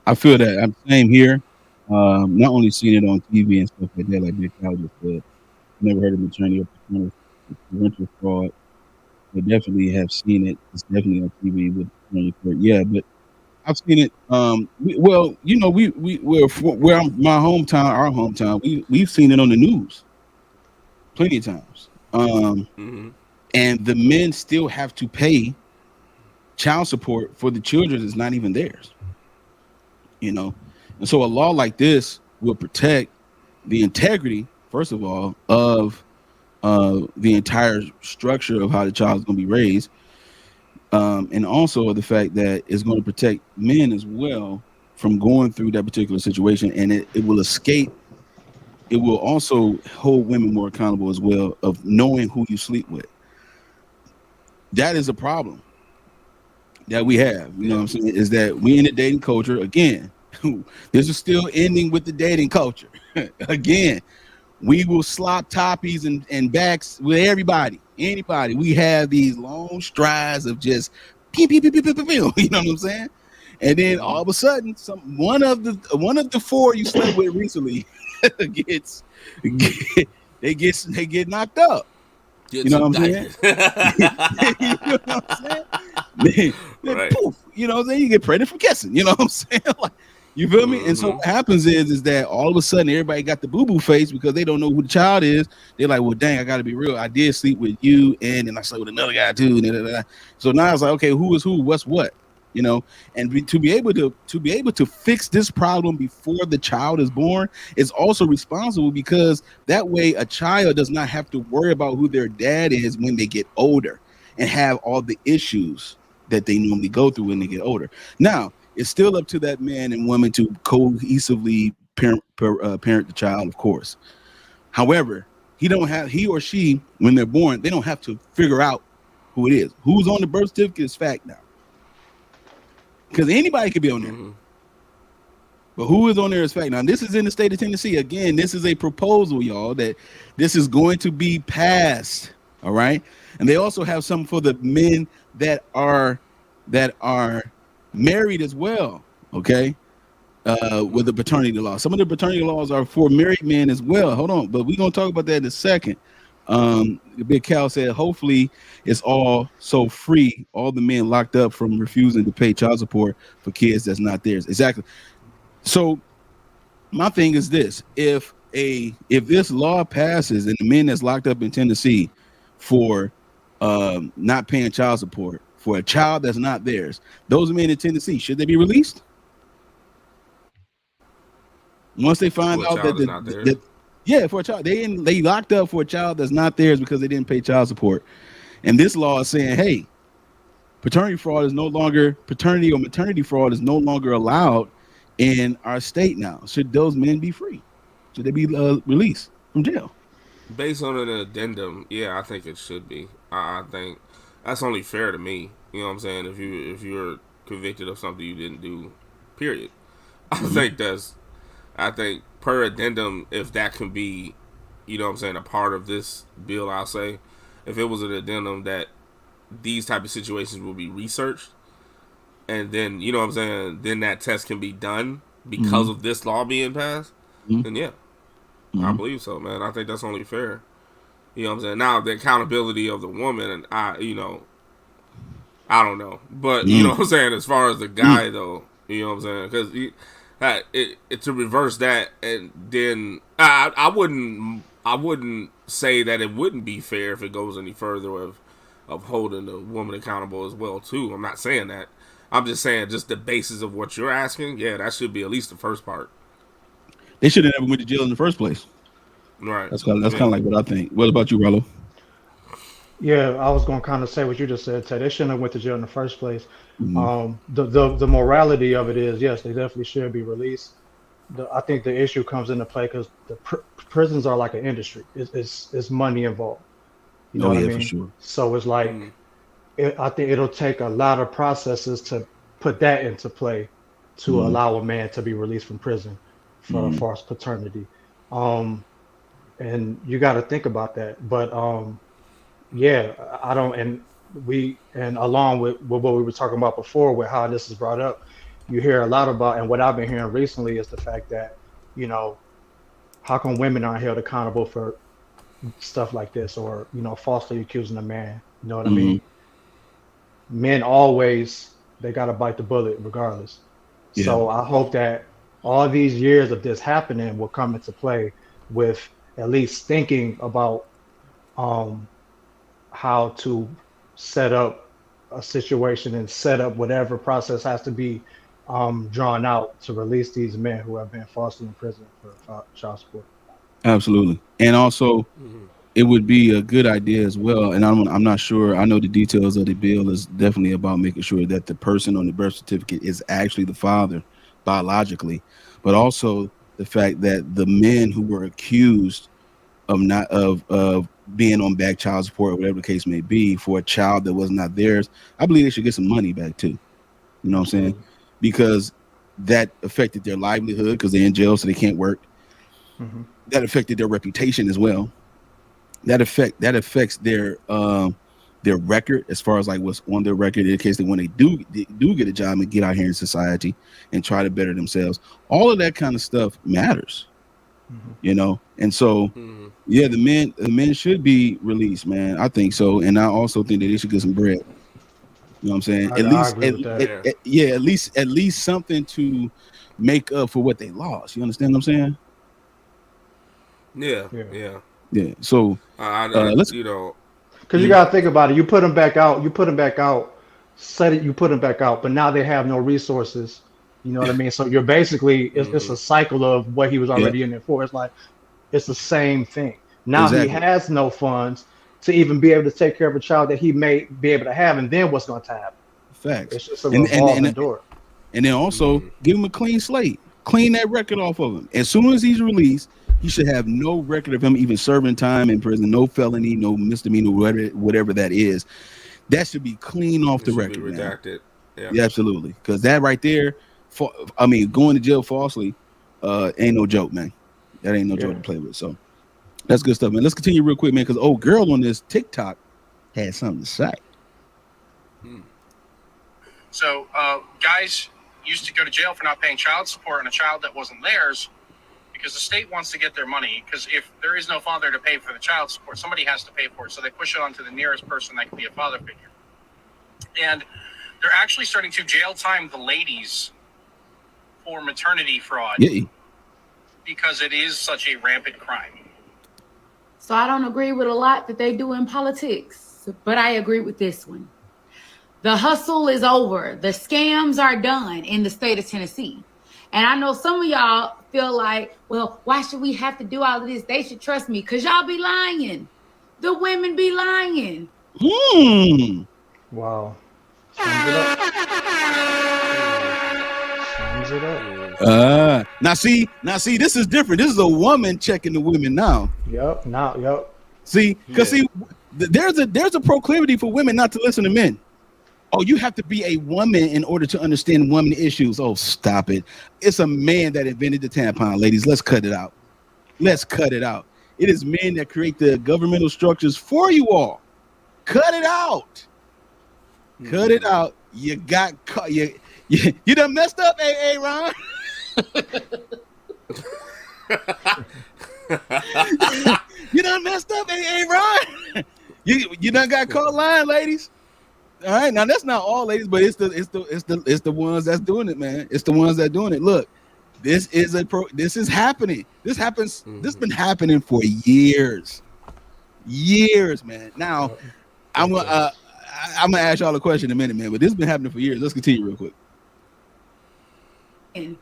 Speaker 2: I feel that. I'm same here. Not only seen it on TV and stuff like that, like Big Cal just said. Never heard of maternity or parental fraud, but definitely have seen it. It's definitely on TV with maternity fraud. Yeah, but I've seen it. Well, you know, we're my hometown, our hometown. We've seen it on the news plenty of times. And the men still have to pay child support for the children that's not even theirs. You know. And so a law like this will protect the integrity, first of all, of the entire structure of how the child is going to be raised, and also the fact that it's going to protect men as well from going through that particular situation, and it will escape. It will also hold women more accountable as well of knowing who you sleep with. That is a problem that we have. You know what I'm saying? Is that we in the dating culture again? This is still ending with the dating culture again. We will slop toppies and backs with anybody. We have these long strides of just pew, pew, pew, pew, pew, pew, pew, you know what I'm saying? And then all of a sudden, one of the four you slept with recently they get knocked up. You know what I'm saying? You know what I'm saying? Right. Poof, you know what I'm saying? You get pregnant from kissing. You know what I'm saying? Like, you feel me? And so what happens is that all of a sudden everybody got the boo-boo face because they don't know who the child is. They're like, well, dang, I got to be real. I did sleep with you, and then I slept with another guy too. So now it's like, okay, who is who? What's what? You know, and to be able to fix this problem before the child is born is also responsible, because that way a child does not have to worry about who their dad is when they get older and have all the issues that they normally go through when they get older. Now, it's still up to that man and woman to cohesively parent the child, of course. However, he or she, when they're born, they don't have to figure out who it is. Who's on the birth certificate is fact now. Because anybody could be on there. But who is on there is fact. Now, this is in the state of Tennessee. Again, this is a proposal, y'all, that this is going to be passed. All right. And they also have something for the men that are married as well. Okay. With the paternity law. Some of the paternity laws are for married men as well. Hold on. But we're going to talk about that in a second. Big Cal said, hopefully it's all so free, all the men locked up from refusing to pay child support for kids that's not theirs. Exactly. So my thing is this: if this law passes and the men that's locked up in Tennessee for not paying child support for a child that's not theirs, those men in Tennessee, should they be released once they find out that for a child they locked up for a child that's not theirs because they didn't pay child support? And this law is saying, hey, paternity or maternity fraud is no longer allowed in our state now. Should those men be free? Should they be released from jail?
Speaker 3: Based on an addendum, yeah, I think it should be. I think that's only fair to me. You know what I'm saying? If you're convicted of something you didn't do, period. I think per addendum, if that can be, you know what I'm saying, a part of this bill, I'll say, if it was an addendum that these type of situations will be researched, and then, you know what I'm saying, then that test can be done because of this law being passed, then yeah, I believe so, man. I think that's only fair. You know what I'm saying? Now, the accountability of the woman, and I don't know. But, you know what I'm saying, as far as the guy, though, you know what I'm saying? Because to reverse that, and then I wouldn't say that it wouldn't be fair if it goes any further of holding the woman accountable as well too. I'm not saying that. I'm just saying just the basis of what you're asking. Yeah, that should be at least the first part.
Speaker 2: They should have never went to jail in the first place.
Speaker 3: Right.
Speaker 2: That's kind of like what I think. What about you, Rollo?
Speaker 4: Yeah, I was going to kind of say what you just said, Ted. They shouldn't have went to jail in the first place. The morality of it is, yes, they definitely should be released. I think the issue comes into play because the prisons are like an industry. It's money involved. You know what I mean? For sure. So it's like, I think it'll take a lot of processes to put that into play to allow a man to be released from prison for false paternity. And you got to think about that. But yeah, I don't, and along with what we were talking about before, with how this is brought up, you hear a lot about, and what I've been hearing recently is the fact that, you know, how come women aren't held accountable for stuff like this, or, you know, falsely accusing a man? You know what I mean? Men always, they got to bite the bullet regardless. Yeah. So I hope that all these years of this happening will come into play with at least thinking about how to set up a situation and set up whatever process has to be drawn out to release these men who have been falsely imprisoned for child support.
Speaker 2: Absolutely. And also, it would be a good idea as well. And I'm not sure. I know the details of the bill is definitely about making sure that the person on the birth certificate is actually the father biologically, but also the fact that the men who were accused of not of being on back child support, or whatever the case may be, for a child that was not theirs, I believe they should get some money back too. You know what I'm saying? Because that affected their livelihood because they're in jail, so they can't work. Mm-hmm. That affected their reputation as well. That affects their record as far as like what's on their record in case when they do get a job and get out here in society and try to better themselves. All of that kind of stuff matters, you know. And so, yeah, the men should be released, man. I think so, and I also think that they should get some bread. You know what I'm saying? At least something to make up for what they lost. You understand what I'm saying? Yeah. So let's,
Speaker 4: you know, because you gotta think about it. You put them back out. You put them back out. You put them back out, but now they have no resources. You know what I mean? So you're basically it's a cycle of what he was already in there for. It's like it's the same thing. Now he has no funds to even be able to take care of a child that he may be able to have, and then what's going to happen?
Speaker 2: Facts.
Speaker 4: It's just a revolving door.
Speaker 2: And then also give him a clean slate. Clean that record off of him. As soon as he's released, he should have no record of him even serving time in prison, no felony, no misdemeanor, whatever that is. That should be clean off the record. Redacted. Yeah, absolutely. Because that right there, going to jail falsely, ain't no joke, man. That ain't no joke to play with. So that's good stuff, man. Let's continue real quick, man, because old girl on this TikTok had something to say.
Speaker 5: So guys used to go to jail for not paying child support on a child that wasn't theirs because the state wants to get their money, because if there is no father to pay for the child support, somebody has to pay for it. So they push it on to the nearest person that can be a father figure. And they're actually starting to jail time the ladies for maternity fraud because it is such a rampant crime.
Speaker 6: So I don't agree with a lot that they do in politics, but I agree with this one. The hustle is over. The scams are done in the state of Tennessee. And I know some of y'all feel like, well, why should we have to do all of this? They should trust me because y'all be lying. The women be lying.
Speaker 4: Wow. Sums it up.
Speaker 2: Now see, this is different. This is a woman checking the women now.
Speaker 4: Yep.
Speaker 2: See, because there's a proclivity for women not to listen to men. Oh, you have to be a woman in order to understand women issues. Oh, stop it. It's a man that invented the tampon, ladies. Let's cut it out. It is men that create the governmental structures for you all. Cut it out. Cut it out. You got caught. You done messed up, Ron. You done messed up, Ron. You done got caught lying, ladies. All right, now that's not all ladies, but it's the ones that's doing it, man. It's the ones that doing it. Look, this is happening. This happens. This been happening for years, man. Now, I'm gonna ask y'all a question in a minute, man. But this has been happening for years. Let's continue real quick.
Speaker 6: And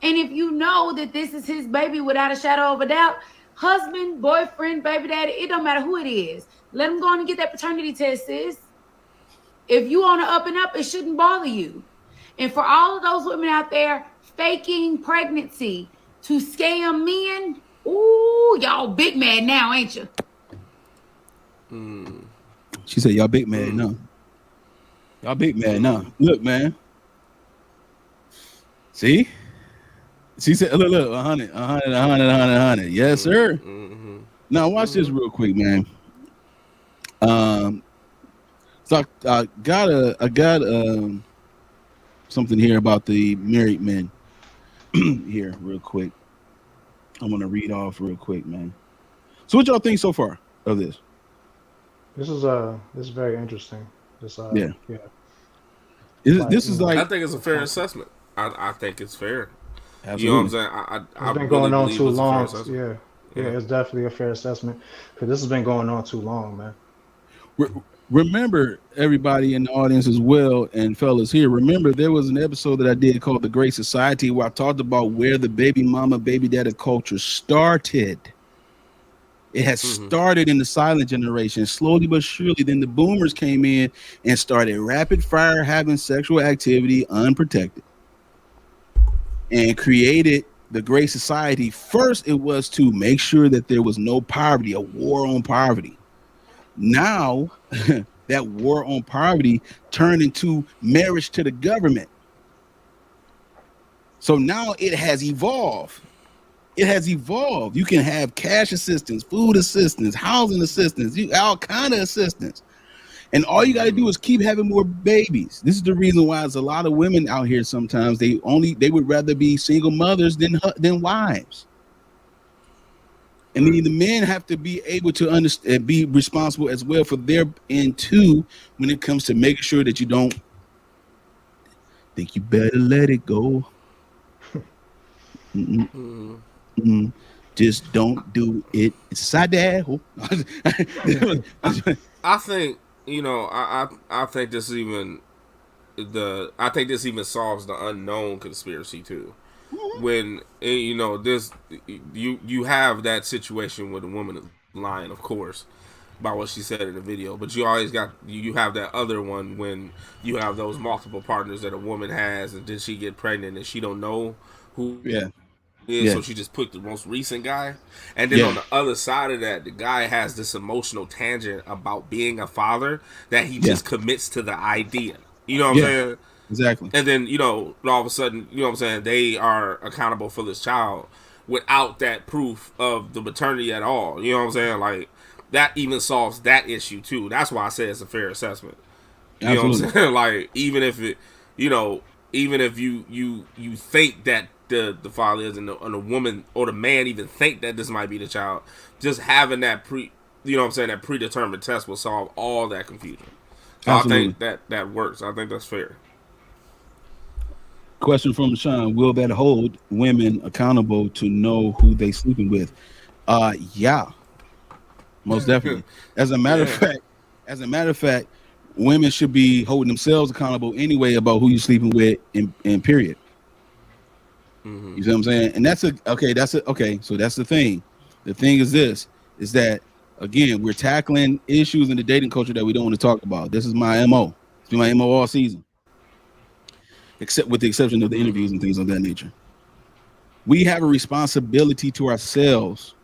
Speaker 6: if you know that this is his baby without a shadow of a doubt, husband, boyfriend, baby daddy, it don't matter who it is. Let him go on and get that paternity test, sis. If you on the up and up, it shouldn't bother you. And for all of those women out there faking pregnancy to scam men, ooh, y'all big mad now, ain't you?
Speaker 2: She said, y'all big mad now. Y'all big mad now. Look, man. See? She said, look, 100. Yes, sir. Now, watch this real quick, man. So I got something here about the married men here real quick. I'm going to read off real quick, man. So what y'all think so far of this?
Speaker 4: This is very interesting. This
Speaker 2: is like,
Speaker 3: I think it's a fair assessment. I think it's fair.
Speaker 2: Absolutely.
Speaker 3: You know what I'm saying?
Speaker 4: It's been going on too long. Yeah, it's definitely a fair assessment because this has been going on too long, man.
Speaker 2: Remember, everybody in the audience as well, and fellas here, remember there was an episode that I did called The Great Society where I talked about where the baby mama, baby daddy culture started. It had started in the silent generation, slowly but surely. Then the boomers came in and started rapid fire having sexual activity unprotected and created the Great Society. First, it was to make sure that there was no poverty, a war on poverty. Now, that war on poverty turned into marriage to the government. So now it has evolved. It has evolved. You can have cash assistance, food assistance, housing assistance, all kind of assistance. And all you got to do is keep having more babies. This is the reason why there's a lot of women out here. Sometimes they would rather be single mothers than wives. And then the men have to be able to understand, be responsible as well for their end too, when it comes to making sure that you don't think you better let it go. Just don't do it. It's side dad.
Speaker 3: I think, I think this even solves the unknown conspiracy too. When this, you have that situation with a woman lying, of course, about what she said in the video, but you always you have that other one when you have those multiple partners that a woman has, and then she get pregnant and she don't know who is, so she just put the most recent guy, and then on the other side of that, the guy has this emotional tangent about being a father that he just commits to the idea. You know what I'm saying?
Speaker 2: Exactly.
Speaker 3: And then, all of a sudden, they are accountable for this child without that proof of the maternity at all. You know what I'm saying? Like, that even solves that issue too. That's why I say it's a fair assessment. You know what I'm saying? Like, even if it, even if you think that the father is, and the woman or the man even think that this might be the child, just having that that predetermined test will solve all that confusion. So I think that works. I think that's fair.
Speaker 2: Question from Sean: will that hold women accountable to know who they sleeping with? Yeah, most definitely. As a matter of fact, women should be holding themselves accountable anyway about who you're sleeping with in period. You see what I'm saying? And that's okay. So that's the thing. The thing is that again, we're tackling issues in the dating culture that we don't want to talk about. This is my MO. It's been my MO all season. Except with the exception of the interviews and things of that nature. We have a responsibility to ourselves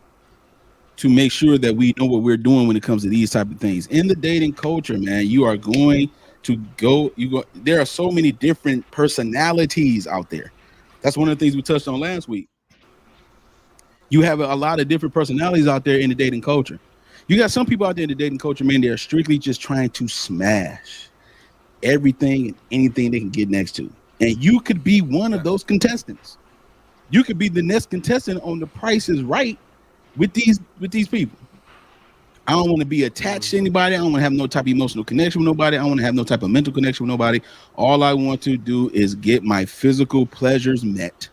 Speaker 2: to make sure that we know what we're doing when it comes to these type of things. In the dating culture, man, you are going to go, there are so many different personalities out there. That's one of the things we touched on last week. You have a lot of different personalities out there in the dating culture. You got some people out there in the dating culture, man, they're strictly just trying to smash everything and anything they can get next to. And you could be one of those contestants. You could be the next contestant on The Price is Right with these people. I don't want to be attached to anybody. I don't want to have no type of emotional connection with nobody. I don't want to have no type of mental connection with nobody. All I want to do is get my physical pleasures met.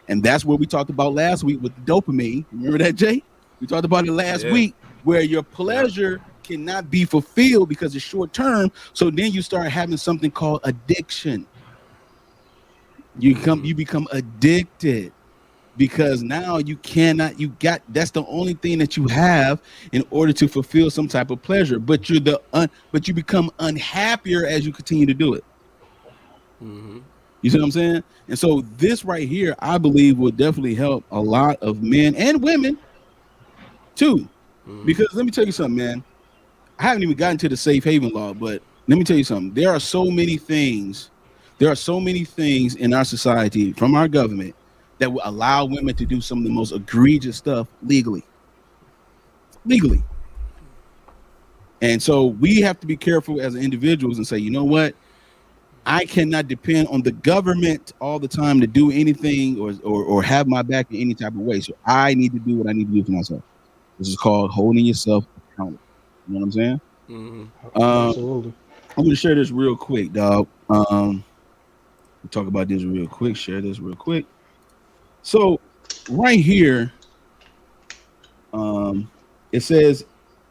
Speaker 2: And that's what we talked about last week with the dopamine. Remember that, Jay? We talked about it last week, where your pleasure cannot be fulfilled because it's short term. So then you start having something called addiction. You become addicted because now that's the only thing that you have in order to fulfill some type of pleasure. But you become unhappier as you continue to do it. You see what I'm saying? And so this right here, I believe, will definitely help a lot of men and women too. Because let me tell you something, man. I haven't even gotten to the safe haven law, but let me tell you something. There are so many things in our society from our government that will allow women to do some of the most egregious stuff legally. And so we have to be careful as individuals and say, you know what? I cannot depend on the government all the time to do anything or have my back in any type of way. So I need to do what I need to do for myself. This is called holding yourself accountable. You know what I'm saying?
Speaker 4: Absolutely.
Speaker 2: I'm going to share this real quick, dog. We'll talk about this real quick. Share this real quick. So right here, it says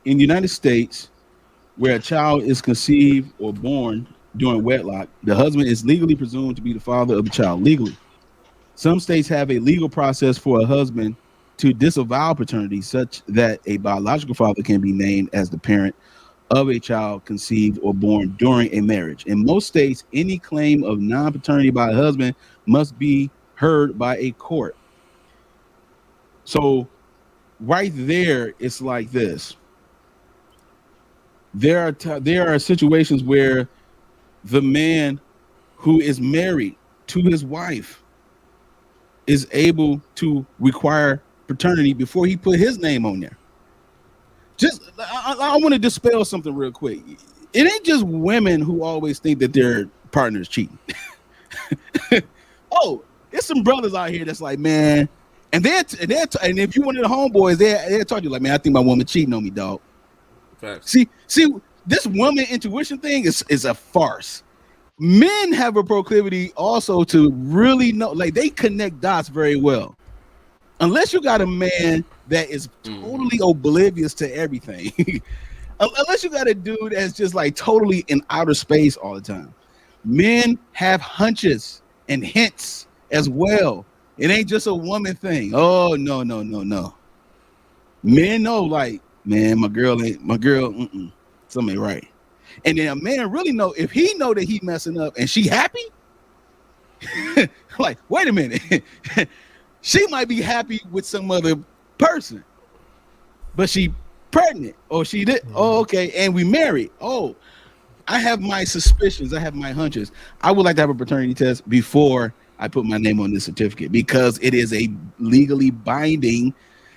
Speaker 2: in the United States, where a child is conceived or born during wedlock, the husband is legally presumed to be the father of the child. Legally, some states have a legal process for a husband to disavow paternity such that a biological father can be named as the parent of a child conceived or born during a marriage. In most states, any claim of non-paternity by a husband must be heard by a court. So right there, it's like this. There are situations where the man who is married to his wife is able to require paternity before he put his name on there. I want to dispel something real quick. It ain't just women who always think that their partner's cheating. Oh, there's some brothers out here that's like, man, and if you one of the homeboys, they'll talk to you like, man, I think my woman cheating on me, dog.
Speaker 3: Facts.
Speaker 2: See, this woman intuition thing is a farce. Men have a proclivity also to really know, like they connect dots very well. Unless you got a man that is totally oblivious to everything. Unless you got a dude that's just like totally in outer space all the time. Men have hunches and hints as well. It ain't just a woman thing. Oh, no. Men know, like, man, my girl, something ain't right. And then a man really know, if he know that he messing up and she happy, like, wait a minute. She might be happy with some other person, but she pregnant, or she did. Oh, okay, and we married. Oh, I have my suspicions. I have my hunches. I would like to have a paternity test before I put my name on this certificate because it is a legally binding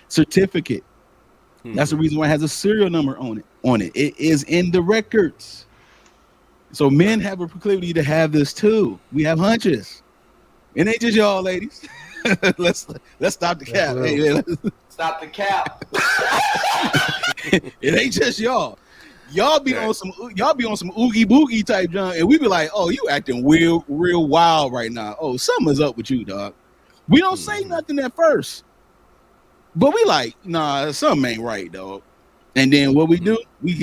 Speaker 2: certificate. That's the reason why it has a serial number on it. It is in the records. So men have a proclivity to have this too. We have hunches. It ain't just y'all, ladies. let's stop the cap. Hey,
Speaker 7: stop the cap.
Speaker 2: It ain't just y'all. Y'all be on some oogie boogie type junk, and we be like, oh, you acting real wild right now. Oh, something's up with you, dog. We don't say nothing at first, but we like, nah, something ain't right, dog. And then what we do, we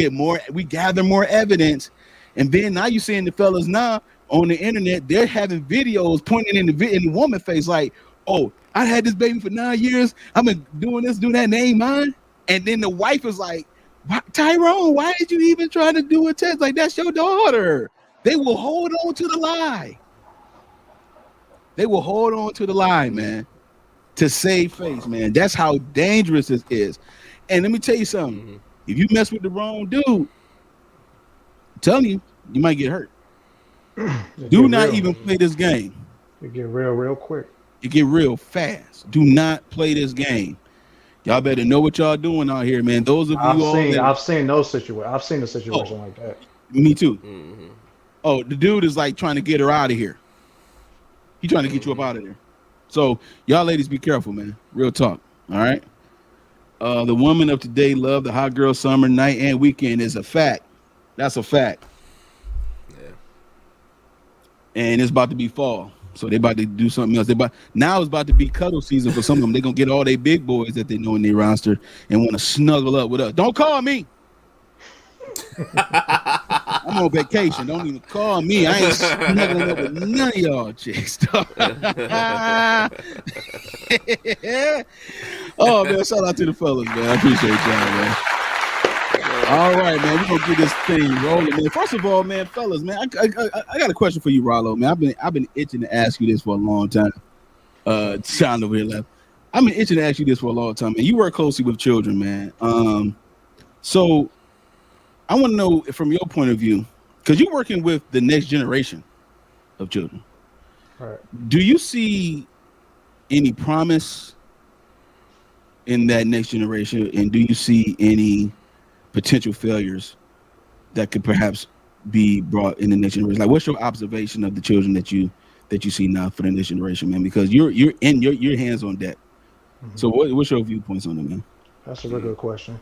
Speaker 2: gather more evidence, and then now you seeing the fellas now on the internet, they're having videos pointing in the woman face like, oh, I had this baby for 9 years. I've been doing this, doing that, and ain't mine. And then the wife is like, Tyrone, why did you even try to do a test? Like, that's your daughter. They will hold on to the lie. They will hold on to the lie, man, to save face, man. That's how dangerous this is. And let me tell you something. If you mess with the wrong dude, I'm telling you, you might get hurt. Do not even play this game.
Speaker 4: It get real quick.
Speaker 2: It get real fast. Do not play this game. Y'all better know what y'all doing out here, man. Those of you
Speaker 4: I've seen those situations. I've seen a situation like that.
Speaker 2: Me too. Oh, the dude is like trying to get her out of here. He trying to get you up out of there. So y'all ladies be careful, man. Real talk. All right. The woman of today love the hot girl summer night and weekend is a fact. That's a fact. Yeah. And it's about to be fall. So they about to do something else. Now it's about to be cuddle season for some of them. They're gonna get all their big boys that they know in their roster and want to snuggle up with us. Don't call me. I'm on vacation. Don't even call me. I ain't snuggling up with none of y'all chicks. Oh man, shout out to the fellas, man. I appreciate y'all, man. All right, man. We're gonna get this thing rolling, man. First of all, man, fellas, man, I got a question for you, Rollo, man. I've been itching to ask you this for a long time. Sean over here left. I've been itching to ask you this for a long time, man. You work closely with children, man. So I want to know from your point of view, because you're working with the next generation of children.
Speaker 4: All right.
Speaker 2: Do you see any promise in that next generation, and do you see any potential failures that could perhaps be brought in the next generation? Like, what's your observation of the children that you see now for the next generation, man? Because you're in your hands on deck. So what's your viewpoints on it, man?
Speaker 4: That's a really good question.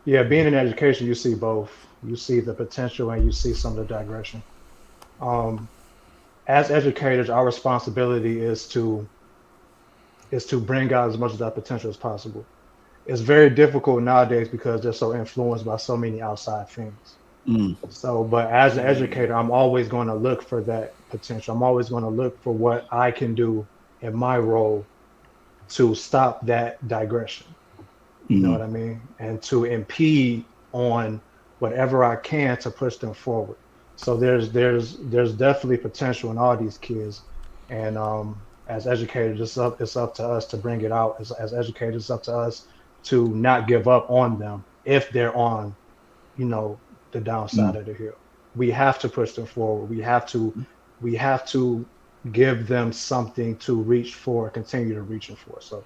Speaker 4: Yeah, being in education, you see both. You see the potential and you see some of the digression. As educators, our responsibility is to bring out as much of that potential as possible. It's very difficult nowadays because they're so influenced by so many outside things. So, but as an educator, I'm always going to look for that potential. I'm always going to look for what I can do in my role to stop that digression. You know what I mean? And to impede on whatever I can to push them forward. So there's definitely potential in all these kids, and as educators, it's up to us to bring it out. As educators, it's up to us to not give up on them if they're on, you know, the downside of the hill. We have to push them forward. We have to give them something to reach for, continue to reaching for. So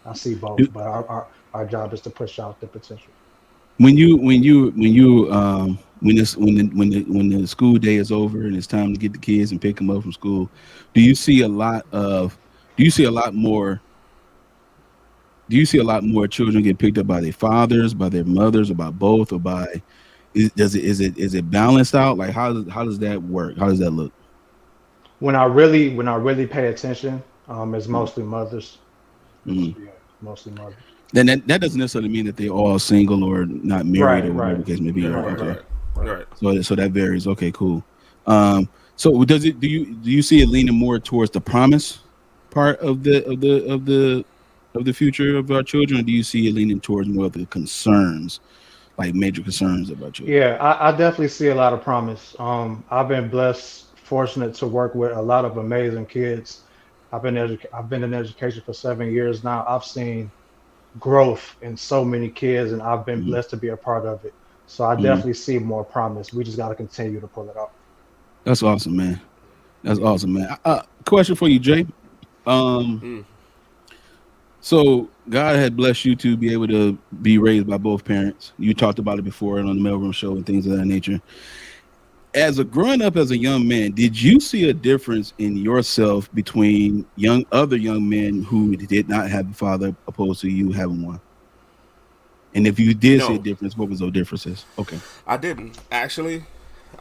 Speaker 4: I see both, but our job is to push out the potential.
Speaker 2: When the school day is over and it's time to get the kids and pick them up from school, do you see a lot more children get picked up by their fathers, by their mothers, or by both, or by is it balanced out? Like how does that work? How does that look?
Speaker 4: When I really pay attention, it's mostly mothers.
Speaker 2: Mm-hmm.
Speaker 4: Yeah, mostly mothers.
Speaker 2: Then that doesn't necessarily mean that they're all single or not married or whatever the case may be.
Speaker 3: Right.
Speaker 2: So that varies. Okay, cool. So do you see it leaning more towards the promise part of the future of our children, or do you see it leaning towards more of the concerns, like major concerns about children?
Speaker 4: Yeah, I definitely see a lot of promise. I've been fortunate to work with a lot of amazing kids. I've been in education for 7 years now. I've seen growth in so many kids, and I've been blessed to be a part of it. So I definitely see more promise. We just got to continue to pull it off.
Speaker 2: That's awesome, man. Question for you, Jay. So God had blessed you to be able to be raised by both parents. You talked about it before on the Mailroom Show and things of that nature. Growing up as a young man, did you see a difference in yourself between other young men who did not have a father opposed to you having one? And if you did see a difference, what was those differences? Okay.
Speaker 3: I didn't actually.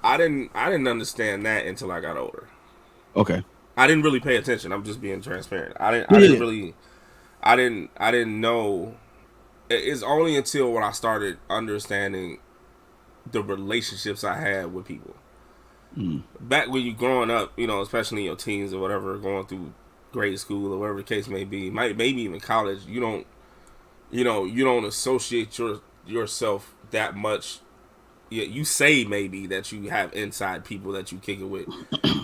Speaker 3: I didn't understand that until I got older.
Speaker 2: Okay.
Speaker 3: I didn't really pay attention. I'm just being transparent. I didn't know. It's only until when I started understanding the relationships I had with people. Back when you're growing up, you know, especially in your teens or whatever, going through grade school or whatever the case may be, maybe even college, you don't associate yourself that much. You say maybe that you have inside people that you kick it with,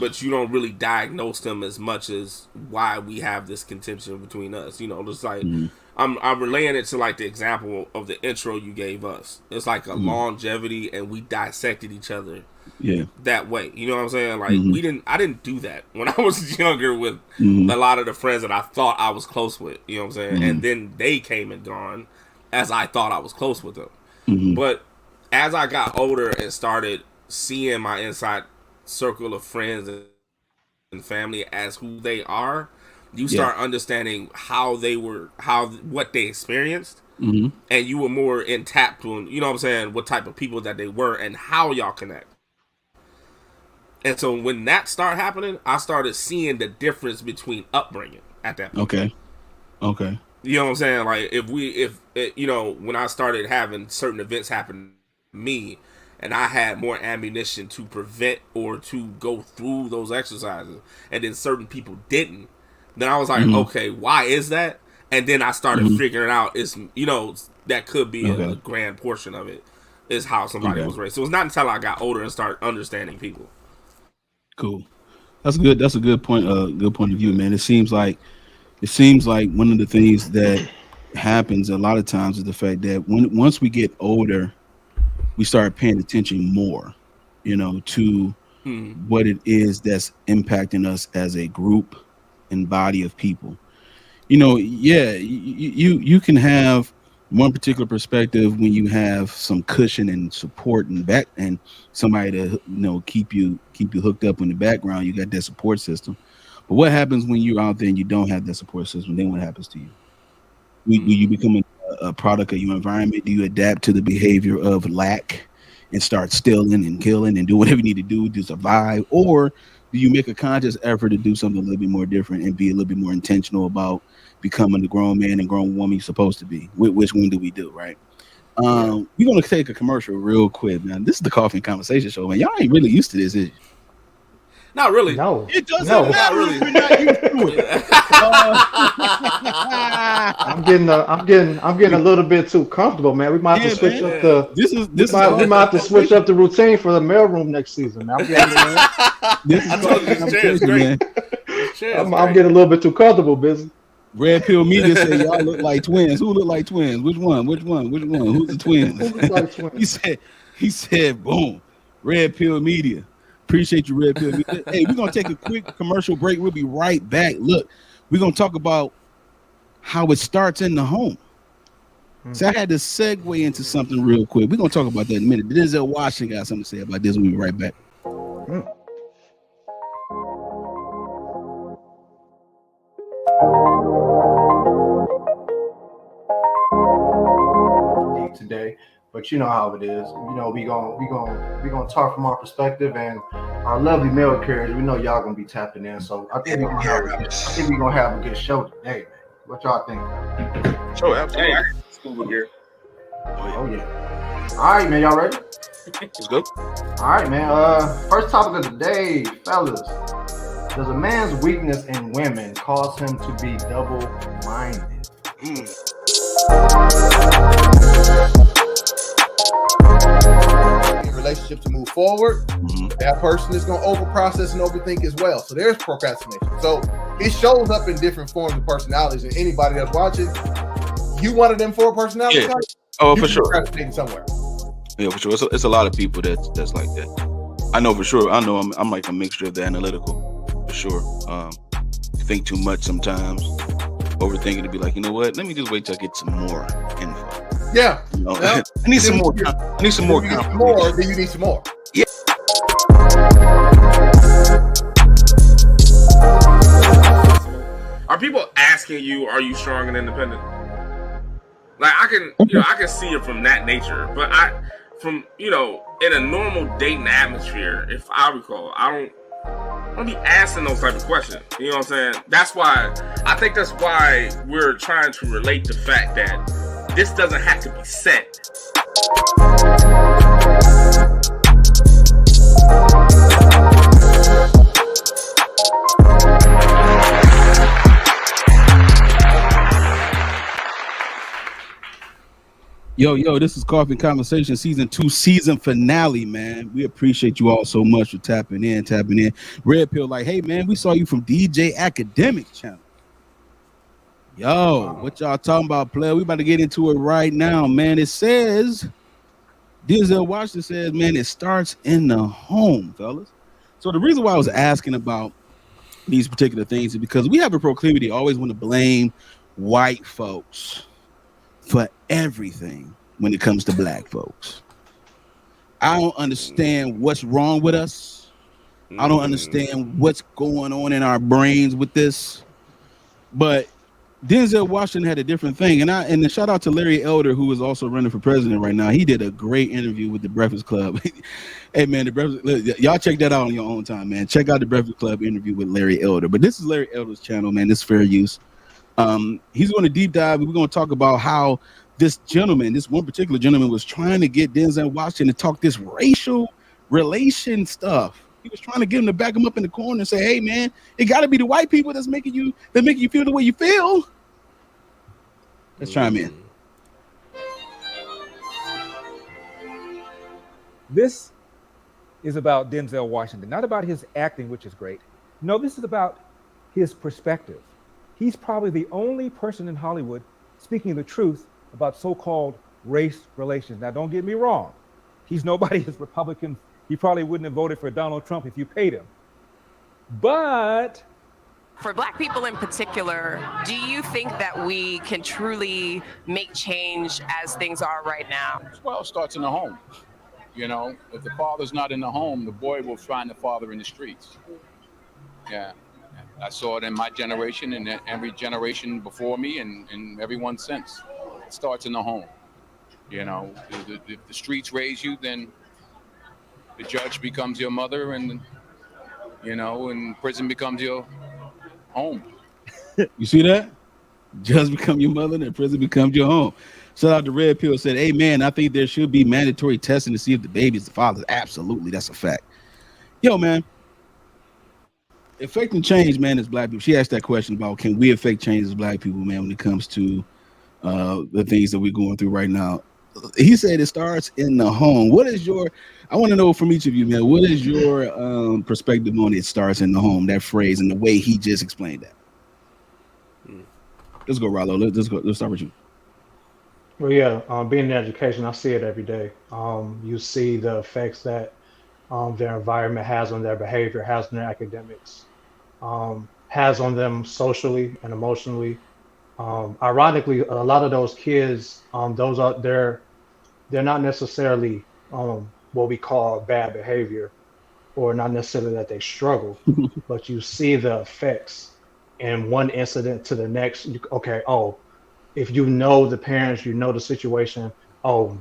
Speaker 3: but you don't really diagnose them as much as why we have this contention between us. You know, just like I'm relaying it to like the example of the intro you gave us. It's like a longevity, and we dissected each other. Yeah, that way. You know what I'm saying? Like I didn't do that when I was younger with a lot of the friends that I thought I was close with. You know what I'm saying? And then they came and gone as I thought I was close with them. But as I got older and started seeing my inside circle of friends and family as who they are, you start understanding what they experienced, and you were more in tap on, you know what I'm saying, what type of people that they were and how y'all connect. And so when that started happening, I started seeing the difference between upbringing at that point. Okay. You know what I'm saying? Like if you know, when I started having certain events happen to me, and I had more ammunition to prevent or to go through those exercises, and then certain people didn't, then I was like, okay, why is that? And then I started figuring out it's, you know, that could be a grand portion of it is how somebody was raised. So it's not until I got older and started understanding people.
Speaker 2: Cool. That's good. That's a good point. Good point of view, man. It seems like one of the things that happens a lot of times is the fact that once we get older, we start paying attention more, you know, to what it is that's impacting us as a group and body of people. You know, you can have one particular perspective when you have some cushion and support and back and somebody to, you know, keep you hooked up in the background. You got that support system. But what happens when you're out there and you don't have that support system? Then what happens to you? Will you become a product of your environment? Do you adapt to the behavior of lack and start stealing and killing and do whatever you need to do to survive? Or do you make a conscious effort to do something a little bit more different and be a little bit more intentional about becoming the grown man and grown woman you're supposed to be? Which one do we do, right? We're going to take a commercial real quick, man. This is the Coffee and Conversation Show, man. Y'all ain't really used to this, is you?
Speaker 3: Not really.
Speaker 4: No,
Speaker 2: It doesn't
Speaker 4: no.
Speaker 2: matter
Speaker 3: Not
Speaker 2: if you're not used to it.
Speaker 4: I'm getting a little bit too comfortable, man. We might have to switch up the. We might have to switch up the routine for the mailroom next season, man. I'm getting a little bit too comfortable, busy.
Speaker 2: Red Pill Media said y'all look like twins. Who look like twins? Which one? Who's the twins?
Speaker 4: Who look like twins?
Speaker 2: he said, boom. Red Pill Media. Appreciate you, Red Pill Media. Hey, we're gonna take a quick commercial break. We'll be right back. Look, we're gonna talk about how it starts in the home. So I had to segue into something real quick. We're gonna talk about that in a minute. Denzel Washington got something to say about this. We'll be right back.
Speaker 4: Today, but you know how it is. You know, we gonna talk from our perspective, and our lovely mail carriers. We know y'all gonna be tapping in, so I think we're gonna have a good show today, man. What y'all think?
Speaker 1: Sure, absolutely.
Speaker 5: Hey, school here.
Speaker 4: Oh yeah. All right, man. Y'all ready?
Speaker 1: Let's go.
Speaker 4: All right, man. First topic of the day, fellas. Does a man's weakness in women cause him to be double-minded?
Speaker 7: Relationship to move forward, that person is going to overprocess and overthink as well. So there's procrastination. So it shows up in different forms of personalities. And anybody that's watching, you one of them four personalities?
Speaker 1: Yeah. Oh, for sure.
Speaker 7: Procrastinating somewhere.
Speaker 1: Yeah, for sure. It's a lot of people that's like that. I know for sure. I know I'm like a mixture of the analytical, for sure. Think too much sometimes. Overthinking to be like, you know what? Let me just wait till I get some more info.
Speaker 7: Yeah.
Speaker 1: You know, I need some more. I need some more.
Speaker 7: More, then you need some more.
Speaker 1: Yeah.
Speaker 3: Are people asking you, are you strong and independent? Like I can see it from that nature, but in a normal dating atmosphere, if I recall, I don't be asking those type of questions. You know what I'm saying? That's why we're trying to relate the fact that this doesn't have to be said.
Speaker 2: Yo, this is Coffee Conversation Season 2 season finale, man. We appreciate you all so much for tapping in. Red Pill like, hey, man, we saw you from DJ Academic channel. Yo, what y'all talking about, player? We about to get into it right now, man. It says, Denzel Washington says, man, it starts in the home, fellas. So the reason why I was asking about these particular things is because we have a proclivity to always want to blame white folks for everything when it comes to black folks. I don't understand what's wrong with us. I don't understand what's going on in our brains with this. But Denzel Washington had a different thing. And shout out to Larry Elder, who is also running for president right now. He did a great interview with the Breakfast Club. Hey, man, y'all check that out on your own time, man. Check out the Breakfast Club interview with Larry Elder. But this is Larry Elder's channel, man. This is fair use. He's going to deep dive. We're going to talk about how this one particular gentleman was trying to get Denzel Washington to talk this racial relation stuff. He was trying to get him to back him up in the corner and say, hey, man, it got to be the white people that make you feel the way you feel. Let's chime in.
Speaker 8: This is about Denzel Washington, not about his acting, which is great. No, this is about his perspective. He's probably the only person in Hollywood speaking the truth about so-called race relations. Now, don't get me wrong. He's nobody as Republican. He probably wouldn't have voted for Donald Trump if you paid him. But
Speaker 9: for Black people in particular, do you think that we can truly make change as things are right now?
Speaker 10: Well, it starts in the home. You know, if the father's not in the home, the boy will find the father in the streets. Yeah. I saw it in my generation and every generation before me and everyone since. It starts in the home. You know, if the streets raise you, then the judge becomes your mother and prison becomes your home.
Speaker 2: You see that? Judge become your mother and prison becomes your home. Shout out to Red Pill said, hey, man, I think there should be mandatory testing to see if the baby is the father. Absolutely. That's a fact. Yo, man. affecting change, man, as black people. She asked that question about can we affect change as black people, man, when it comes to the things that we're going through right now. He said it starts in the home. What is I want to know from each of you, man, what is your perspective on it starts in the home, that phrase and the way he just explained that? Let's go, Rollo. Let's start with you.
Speaker 4: Well, yeah, being in education, I see it every day. You see the effects that their environment has on their behavior, has on their academics, has on them socially and emotionally. Ironically, a lot of those kids, they're not necessarily what we call bad behavior, or not necessarily that they struggle, but you see the effects in one incident to the next. If you know the parents, you know the situation,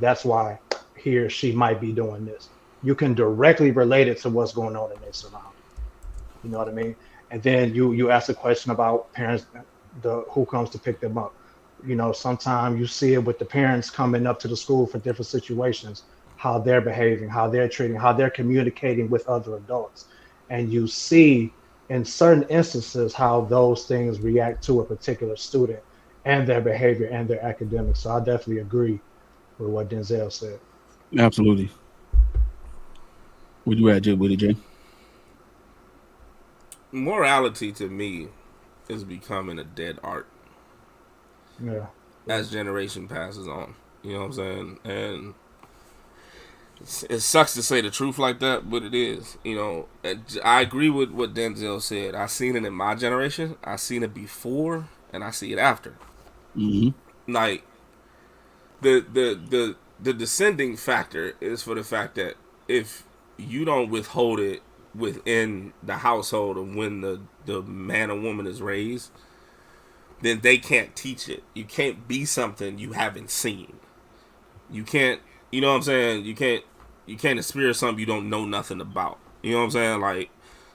Speaker 4: that's why he or she might be doing this. You can directly relate it to what's going on in their surroundings. You know what I mean? And then you ask a question about parents, who comes to pick them up. You know, sometimes you see it with the parents coming up to the school for different situations, how they're behaving, how they're treating, how they're communicating with other adults. And you see in certain instances how those things react to a particular student and their behavior and their academics. So I definitely agree with what Denzel said.
Speaker 2: Absolutely. Where you at, Jay?
Speaker 3: Morality to me is becoming a dead art.
Speaker 4: Yeah.
Speaker 3: As generation passes on. You know what I'm saying? And it sucks to say the truth like that, but it is. You know, I agree with what Denzel said. I seen it in my generation. I seen it before, and I see it after.
Speaker 2: Mm-hmm.
Speaker 3: Like the descending factor is for the fact that if you don't withhold it within the household of when the man or woman is raised, then they can't teach it. You can't be something you haven't seen. You can't, you know what I'm saying? You can't experience something you don't know nothing about. You know what I'm saying? Like,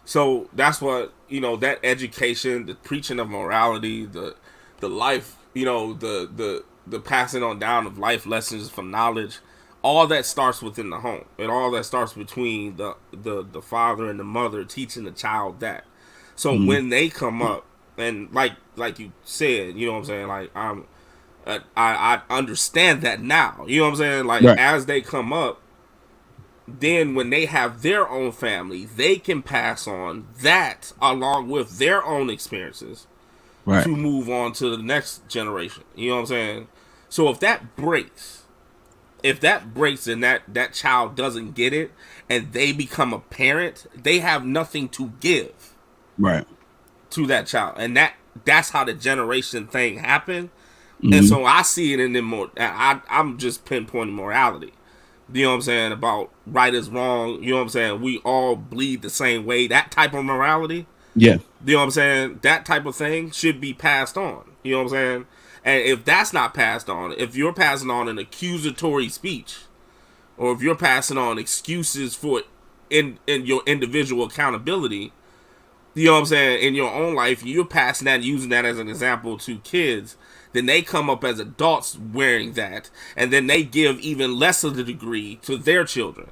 Speaker 3: so that's what, you know, that education, the preaching of morality, the life, you know, the passing on down of life lessons from knowledge, all that starts within the home. And all that starts between the father and the mother teaching the child that. So when they come up, and like you said, you know what I'm saying? Like, I understand that now. You know what I'm saying? Like, right. As they come up, then when they have their own family, they can pass on that along with their own experiences, right, to move on to the next generation. You know what I'm saying? So if that breaks and that child doesn't get it and they become a parent, they have nothing to give, right, to that child. And that's how the generation thing happened. Mm-hmm. And so I see it in them more. I'm just pinpointing morality. You know what I'm saying? About right is wrong. You know what I'm saying? We all bleed the same way. That type of morality. Yeah. You know what I'm saying? That type of thing should be passed on. You know what I'm saying? And if that's not passed on, if you're passing on an accusatory speech, or if you're passing on excuses for in your individual accountability, you know what I'm saying, in your own life, you're passing that, using that as an example to kids, then they come up as adults wearing that, and then they give even less of the degree to their children.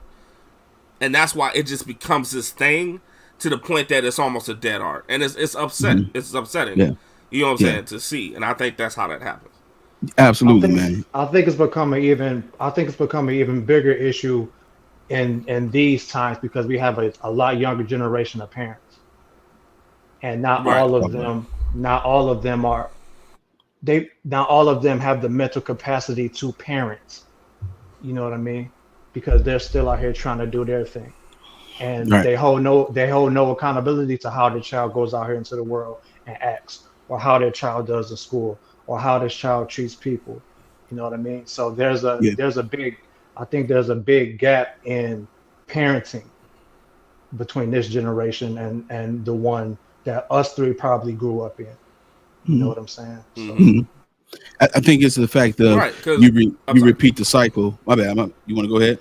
Speaker 3: And that's why it just becomes this thing to the point that it's almost a dead art. And it's upsetting. Mm-hmm. It's upsetting. Yeah. You know what I'm saying, to see. And I think that's how that happens.
Speaker 2: Absolutely, man.
Speaker 4: I think it's become an even bigger issue in these times because we have a lot younger generation of parents. And not all of them have the mental capacity to parent. You know what I mean? Because they're still out here trying to do their thing. And they hold no accountability to how the child goes out here into the world and acts, or how their child does in school, or how this child treats people. You know what I mean? So there's a big gap in parenting between this generation and the one that us three probably grew up in. You know what I'm saying? So.
Speaker 2: Mm-hmm. I think it's the fact that you repeat the cycle. My bad. You want to go ahead?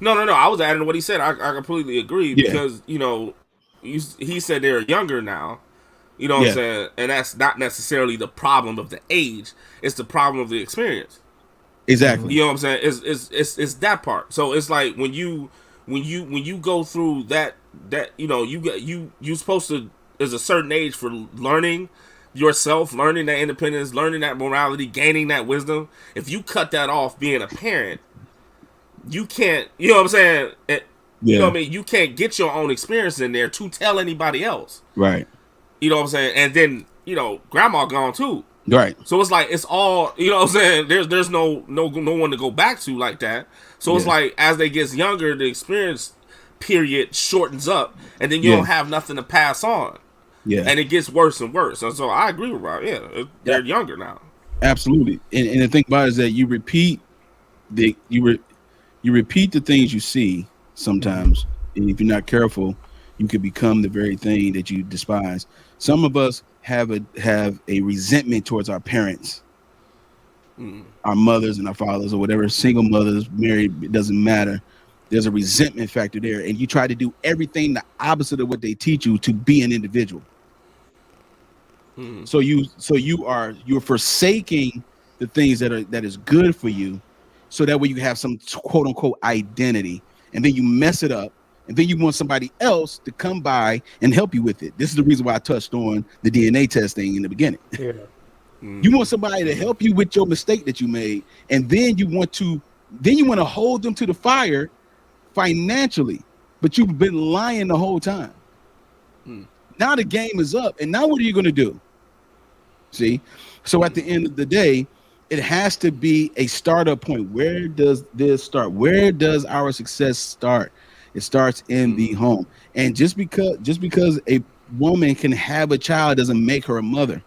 Speaker 3: No. I was adding to what he said. I completely agree because, you know, he said they're younger now. You know what I'm saying? And that's not necessarily the problem of the age. It's the problem of the experience.
Speaker 2: Exactly.
Speaker 3: You know what I'm saying? It's that part. So it's like when you when you go through that you're supposed to, there's a certain age for learning yourself, learning that independence, learning that morality, gaining that wisdom. If you cut that off being a parent, you can't, you know what I'm saying? You know what I mean? You can't get your own experience in there to tell anybody else.
Speaker 2: Right.
Speaker 3: You know what I'm saying? And then, grandma gone too.
Speaker 2: Right.
Speaker 3: So it's like, it's all, you know what I'm saying? There's no one to go back to like that. So it's like, as they get younger, the experience period shortens up, and then you don't have nothing to pass on. Yeah. And it gets worse and worse. And so I agree with Rob. Yeah. They're younger now.
Speaker 2: Absolutely. And the thing about it is that you repeat the things you see sometimes. And if you're not careful, you could become the very thing that you despise. Some of us have a resentment towards our parents, our mothers and our fathers, or whatever, single mothers, married, it doesn't matter. There's a resentment factor there, and you try to do everything the opposite of what they teach you to be an individual. So you're forsaking the things that is good for you, so that way you have some quote unquote identity, and then you mess it up, and then you want somebody else to come by and help you with it. This is the reason why I touched on the DNA testing in the beginning. Yeah. You want somebody to help you with your mistake that you made, and then you want to hold them to the fire financially, but you've been lying the whole time. Now the game is up, and now what are you going to do? See? So at the end of the day, it has to be a startup point. Where does this start? Where does our success start? It starts in the home. And just because a woman can have a child doesn't make her a mother.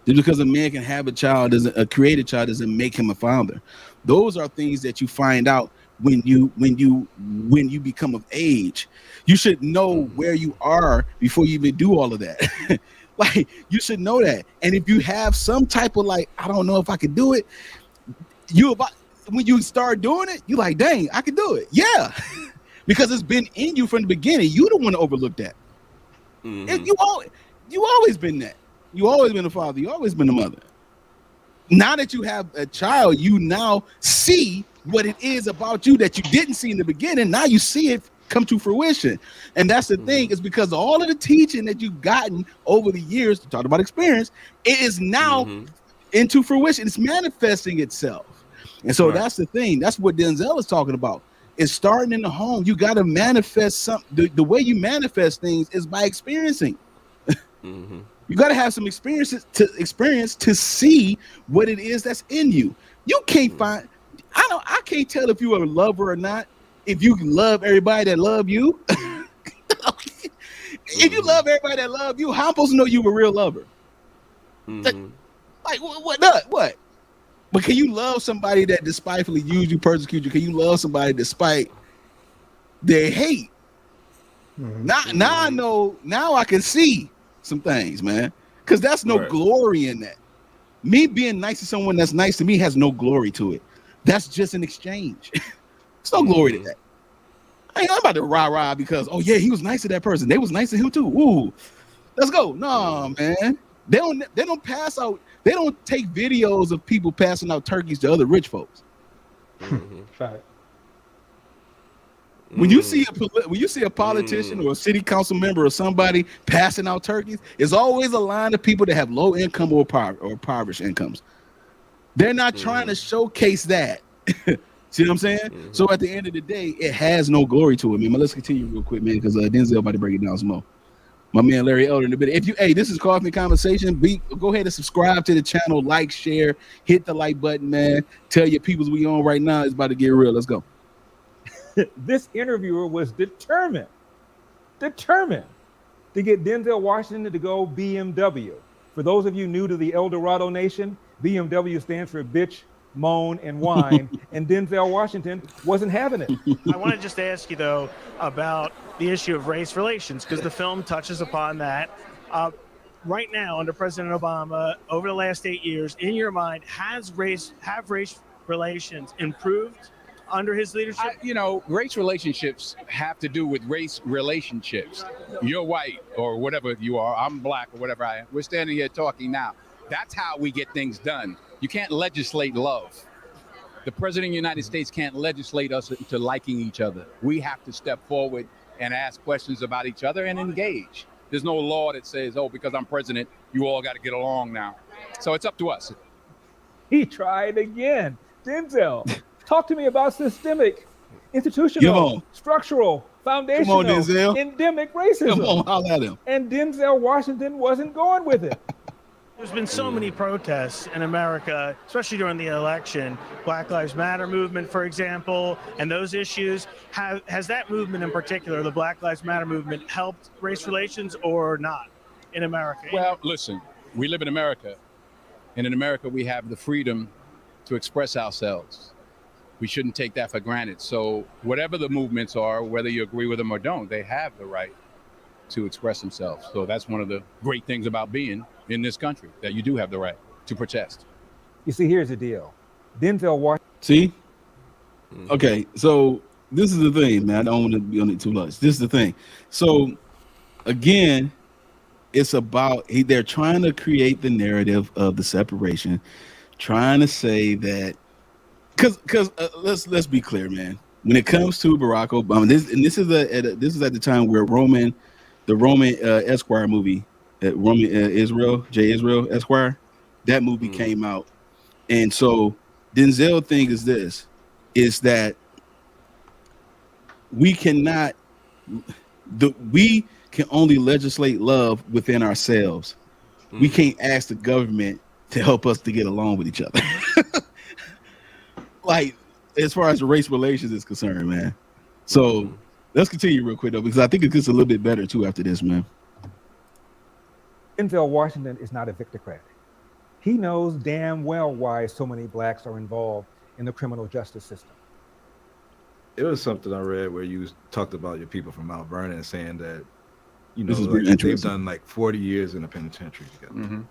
Speaker 2: Just because a man can have a child create a child doesn't make him a father. Those are things that you find out when you become of age. You should know where you are before you even do all of that. Like, you should know that. And if you have some type of I don't know if I could do it, when you start doing it, you're like, dang, I can do it. Yeah. Because it's been in you from the beginning. You don't want to overlook that. You always been that. You always been a father. You always been a mother. Now that you have a child, you now see what it is about you that you didn't see in the beginning. Now you see it come to fruition. And that's the thing, is because all of the teaching that you've gotten over the years, to talk about experience, it is now into fruition. It's manifesting itself. And so that's the thing. That's what Denzel is talking about. It's starting in the home. You got to manifest something. The way you manifest things is by experiencing. You got to have some experience to see what it is that's in you. You can't find. I can't tell if you're a lover or not. If you love everybody that love you, if you love everybody that love you, how am I supposed to know you a real lover? Like what? But can you love somebody that despitefully use you, persecute you? Can you love somebody despite their hate? Now I know. Now I can see some things, man. Because that's no glory in that. Me being nice to someone that's nice to me has no glory to it. That's just an exchange. There's no glory to that. I ain't about to rah because he was nice to that person. They was nice to him too. Ooh, let's go. No, man. They don't pass out. They don't take videos of people passing out turkeys to other rich folks.
Speaker 4: Fact.
Speaker 2: When you see a politician or a city council member or somebody passing out turkeys, it's always a line of people that have low income or impoverished incomes. They're not trying to showcase that. See what I'm saying? So at the end of the day, it has no glory to it, man. But let's continue real quick, man, because Denzel about to break it down some more. My man Larry Elder in a bit. This is Coffee Conversation. Go ahead and subscribe to the channel, like, share, hit the like button, man. Tell your peoples we on right now. It's about to get real. Let's go.
Speaker 8: This interviewer was determined to get Denzel Washington to go BMW. For those of you new to the El Dorado Nation, BMW stands for bitch, moan, and whine, and Denzel Washington wasn't having it.
Speaker 11: I want to just ask you, though, about the issue of race relations, because the film touches upon that. Right now, under President Obama, over the last 8 years, in your mind, have race relations improved under his leadership?
Speaker 10: Race relationships have to do with race relationships. You're white or whatever you are. I'm black or whatever I am. We're standing here talking now. That's how we get things done. You can't legislate love. The president of the United States can't legislate us into liking each other. We have to step forward and ask questions about each other and engage. There's no law that says, oh, because I'm president, you all got to get along now. So it's up to us.
Speaker 8: He tried again. Denzel, talk to me about systemic, institutional, structural, foundational, endemic racism.
Speaker 2: Come on, holla at him.
Speaker 8: And Denzel Washington wasn't going with it.
Speaker 11: There's been so many protests in America, especially during the election. Black Lives Matter movement, for example, and those issues. Has that movement in particular, the Black Lives Matter movement, helped race relations or not in America?
Speaker 10: Well, listen, we live in America, and in America we have the freedom to express ourselves. We shouldn't take that for granted. So whatever the movements are, whether you agree with them or don't, they have the right to express themselves. So that's one of the great things about being in this country, that you do have the right to protest.
Speaker 8: You see, here's the deal. Denzel Washington.
Speaker 2: See? Okay, so this is the thing, man. I don't want to be on it too much. This is the thing. So again, it's about they're trying to create the narrative of the separation, trying to say that because let's be clear, man. When it comes to Barack Obama, this is at the time where the Roman Esquire movie, Israel Esquire, that movie came out, and so Denzel thing is that we cannot, we can only legislate love within ourselves. We can't ask the government to help us to get along with each other. Like, as far as the race relations is concerned, man. So let's continue real quick though, because I think it gets a little bit better too after this, man.
Speaker 8: Denzel Washington is not a victocrat. He knows damn well why so many blacks are involved in the criminal justice system.
Speaker 12: It was something I read where you talked about your people from Mount Vernon saying that, you know, they've done like 40 years in the penitentiary together.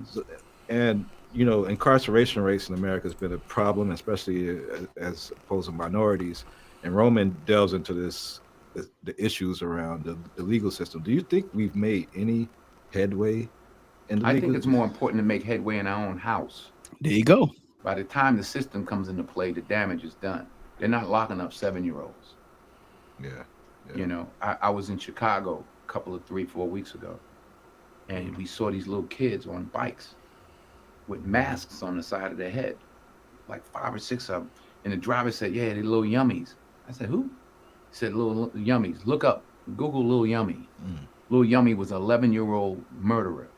Speaker 12: So, and, you know, incarceration rates in America has been a problem, especially as opposed to minorities. And Roman delves into the issues around the legal system. Do you think we've made any headway in the
Speaker 13: I think it's more important to make headway in our own house.
Speaker 2: There you go.
Speaker 13: By the time the system comes into play, the damage is done. They're not locking up 7-year-olds.
Speaker 12: Yeah.
Speaker 13: You know, I was in Chicago a couple of 3-4 weeks ago, and we saw these little kids on bikes with masks on the side of their head, like 5 or 6 of them. And the driver said, yeah, they're little yummies. I said, who? He said, little yummies. Look up, Google Lil Yummy. Lil Yummy was an 11-year-old murderer.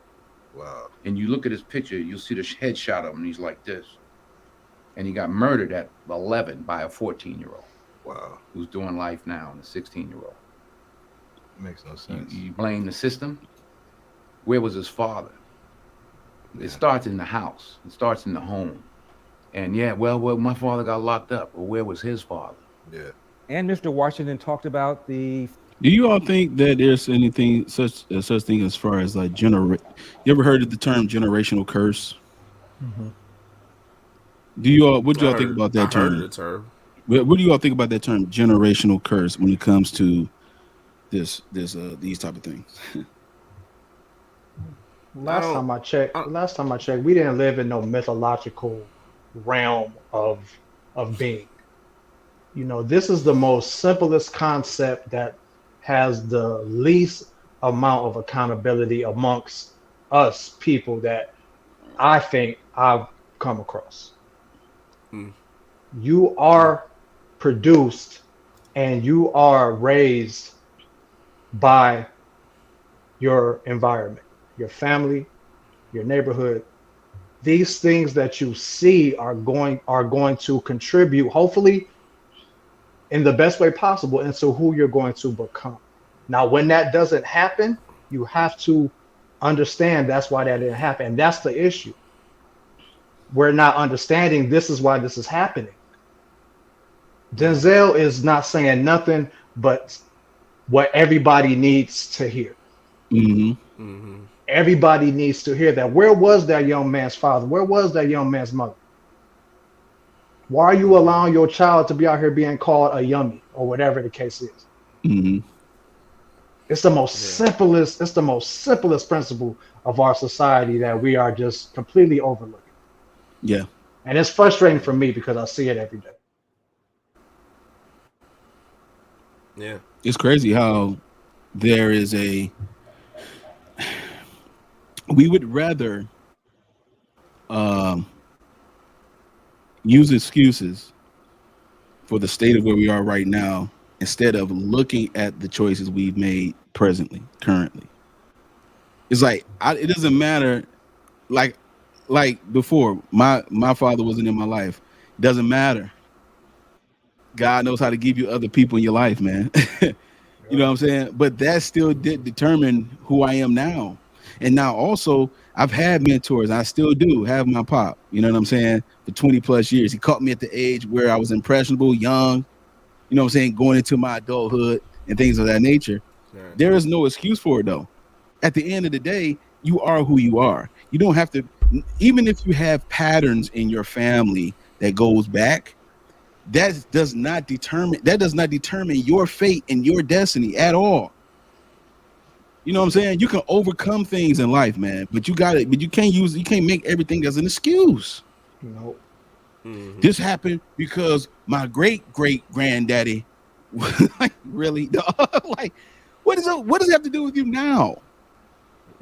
Speaker 12: Wow.
Speaker 13: And you look at his picture, you'll see the headshot of him, he's like this. And he got murdered at 11 by a 14-year-old.
Speaker 12: Wow.
Speaker 13: Who's doing life now, and a 16-year-old.
Speaker 12: Makes no sense.
Speaker 13: You blame the system? Where was his father? It starts in the house. It starts in the home. And yeah, well, my father got locked up. Well, where was his father?
Speaker 12: Yeah.
Speaker 8: And Mr. Washington talked about the...
Speaker 2: Do you all think that there's anything such thing as far as like you ever heard of the term generational curse? Do you all, what do y'all think about that term?
Speaker 3: Heard the term.
Speaker 2: What do you all think about that term, generational curse, when it comes to these type of things?
Speaker 4: Last time I checked, we didn't live in no mythological realm of being. You know, this is the most simplest concept that has the least amount of accountability amongst us people that I think I've come across. You are produced and you are raised by your environment, your family, your neighborhood. These things that you see are going to contribute, hopefully in the best way possible, into who you're going to become. Now, when that doesn't happen, you have to understand that's why that didn't happen. And that's the issue. We're not understanding this is why this is happening. Denzel is not saying nothing but what everybody needs to hear. Everybody needs to hear that. Where was that young man's father? Where was that young man's mother? Why are you allowing your child to be out here being called a yummy or whatever the case is? It's the most simplest. It's the most simplest principle of our society that we are just completely overlooking.
Speaker 2: Yeah.
Speaker 4: And it's frustrating for me because I see it every day.
Speaker 3: Yeah.
Speaker 2: It's crazy how there is we would rather use excuses for the state of where we are right now instead of looking at the choices we've made currently. It's like it doesn't matter. Like before, my father wasn't in my life. It doesn't matter. God knows how to give you other people in your life, man. You know what I'm saying? But that still did determine who I am now. And now also I've had mentors. I still do have my pop. You know what I'm saying? For 20 plus years. He caught me at the age where I was impressionable, young, you know what I'm saying, going into my adulthood and things of that nature. Right. There is no excuse for it though. At the end of the day, you are who you are. You don't have to, even if you have patterns in your family that goes back, that does not determine your fate and your destiny at all. You know what I'm saying? You can overcome things in life, man, but you can't make everything as an excuse.
Speaker 4: No.
Speaker 2: Mm-hmm. This happened because my great granddaddy like really like what does it have to do with you now?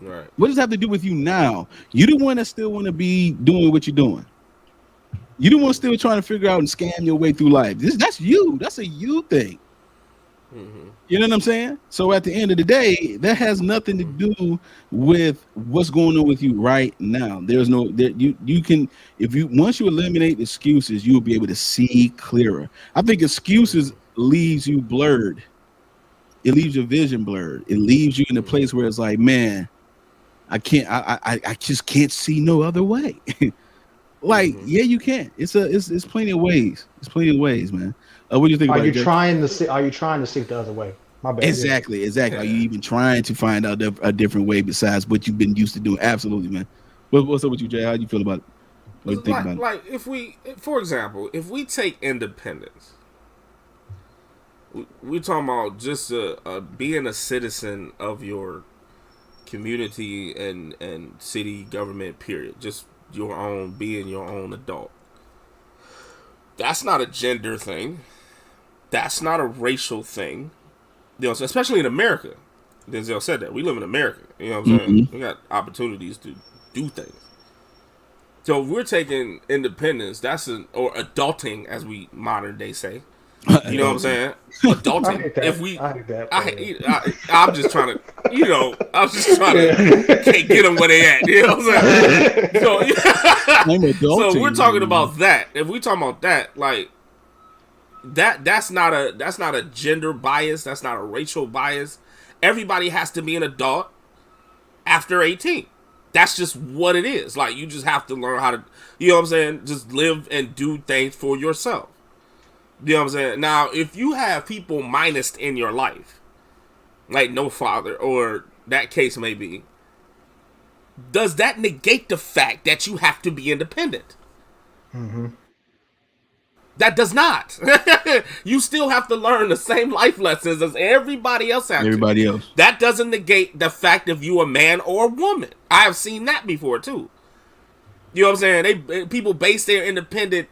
Speaker 3: Right.
Speaker 2: What does it have to do with you now? You the one that still want to be doing what you're doing. You don't want to still trying to figure out and scam your way through life. That's you. That's a you thing. Mm-hmm. You know what I'm saying? So at the end of the day, that has nothing to do with what's going on with you right now. There's no you can once you eliminate excuses, you'll be able to see clearer. I think excuses leaves you blurred. It leaves your vision blurred. It leaves you in a place where it's like, man, I just can't see no other way. Like, yeah, you can. It's plenty of ways. It's plenty of ways, man. What do you think about it?
Speaker 4: Are you trying to seek the other way? My bad.
Speaker 2: Exactly. Are you even trying to find out a different way besides what you've been used to doing? Absolutely, man. What's up with you, Jay? How do you feel about it? What do you think about it?
Speaker 3: Like, for example, if we take independence, we're talking about just being a citizen of your community and city government, period. Just being your own adult. That's not a gender thing. That's not a racial thing. You know, especially in America. Denzel said that. We live in America. You know what I'm saying? We got opportunities to do things. So if we're taking independence, or adulting, as we modern day say. You know what I'm saying? Adulting. I'm just trying to, can't get them where they at. You know what I'm saying? So we're talking about that. If we talking about that, like that's not a gender bias. That's not a racial bias. Everybody has to be an adult after 18. That's just what it is. Like, you just have to learn how to, you know what I'm saying? Just live and do things for yourself. You know what I'm saying? Now, if you have people minused in your life, like no father, or that case may be, does that negate the fact that you have to be independent? Mm-hmm. That does not. You still have to learn the same life lessons as everybody else has.
Speaker 2: Everybody else.
Speaker 3: That doesn't negate the fact if you a man or a woman. I have seen that before too. You know what I'm saying? People base their independent,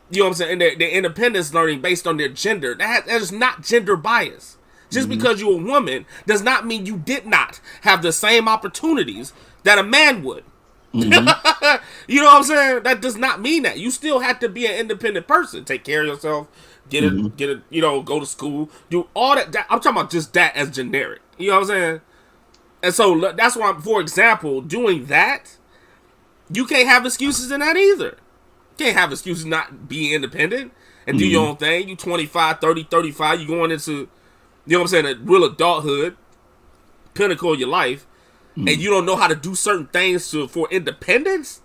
Speaker 3: you know what I'm saying, their independence learning based on their gender. That is not gender bias. Just because you're a woman does not mean you did not have the same opportunities that a man would. Mm-hmm. You know what I'm saying? That does not mean that. You still have to be an independent person. Take care of yourself. Get a, go to school. Do all that. I'm talking about just that as generic. You know what I'm saying? And so that's why, for example, doing that, you can't have excuses in that either. You can't have excuses not being independent and do your own thing. You 25, 30, 35. You going into, you know what I'm saying, a real adulthood, pinnacle of your life. And you don't know how to do certain things for independence,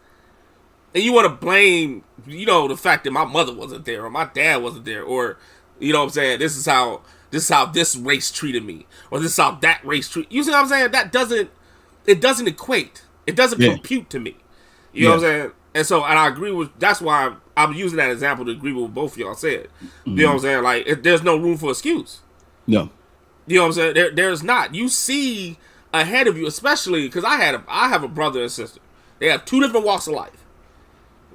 Speaker 3: and you want to blame, the fact that my mother wasn't there or my dad wasn't there, or, you know what I'm saying, this is how this race treated me, or this is how that race treated. You see what I'm saying? That doesn't equate. It doesn't compute to me. You know what I'm saying? And I agree with. That's why I'm using that example to agree with what both of y'all said. You know what I'm saying? Like, there's no room for excuse.
Speaker 2: No.
Speaker 3: You know what I'm saying? There's not. You see ahead of you, especially because I have a brother and sister. They have two different walks of life.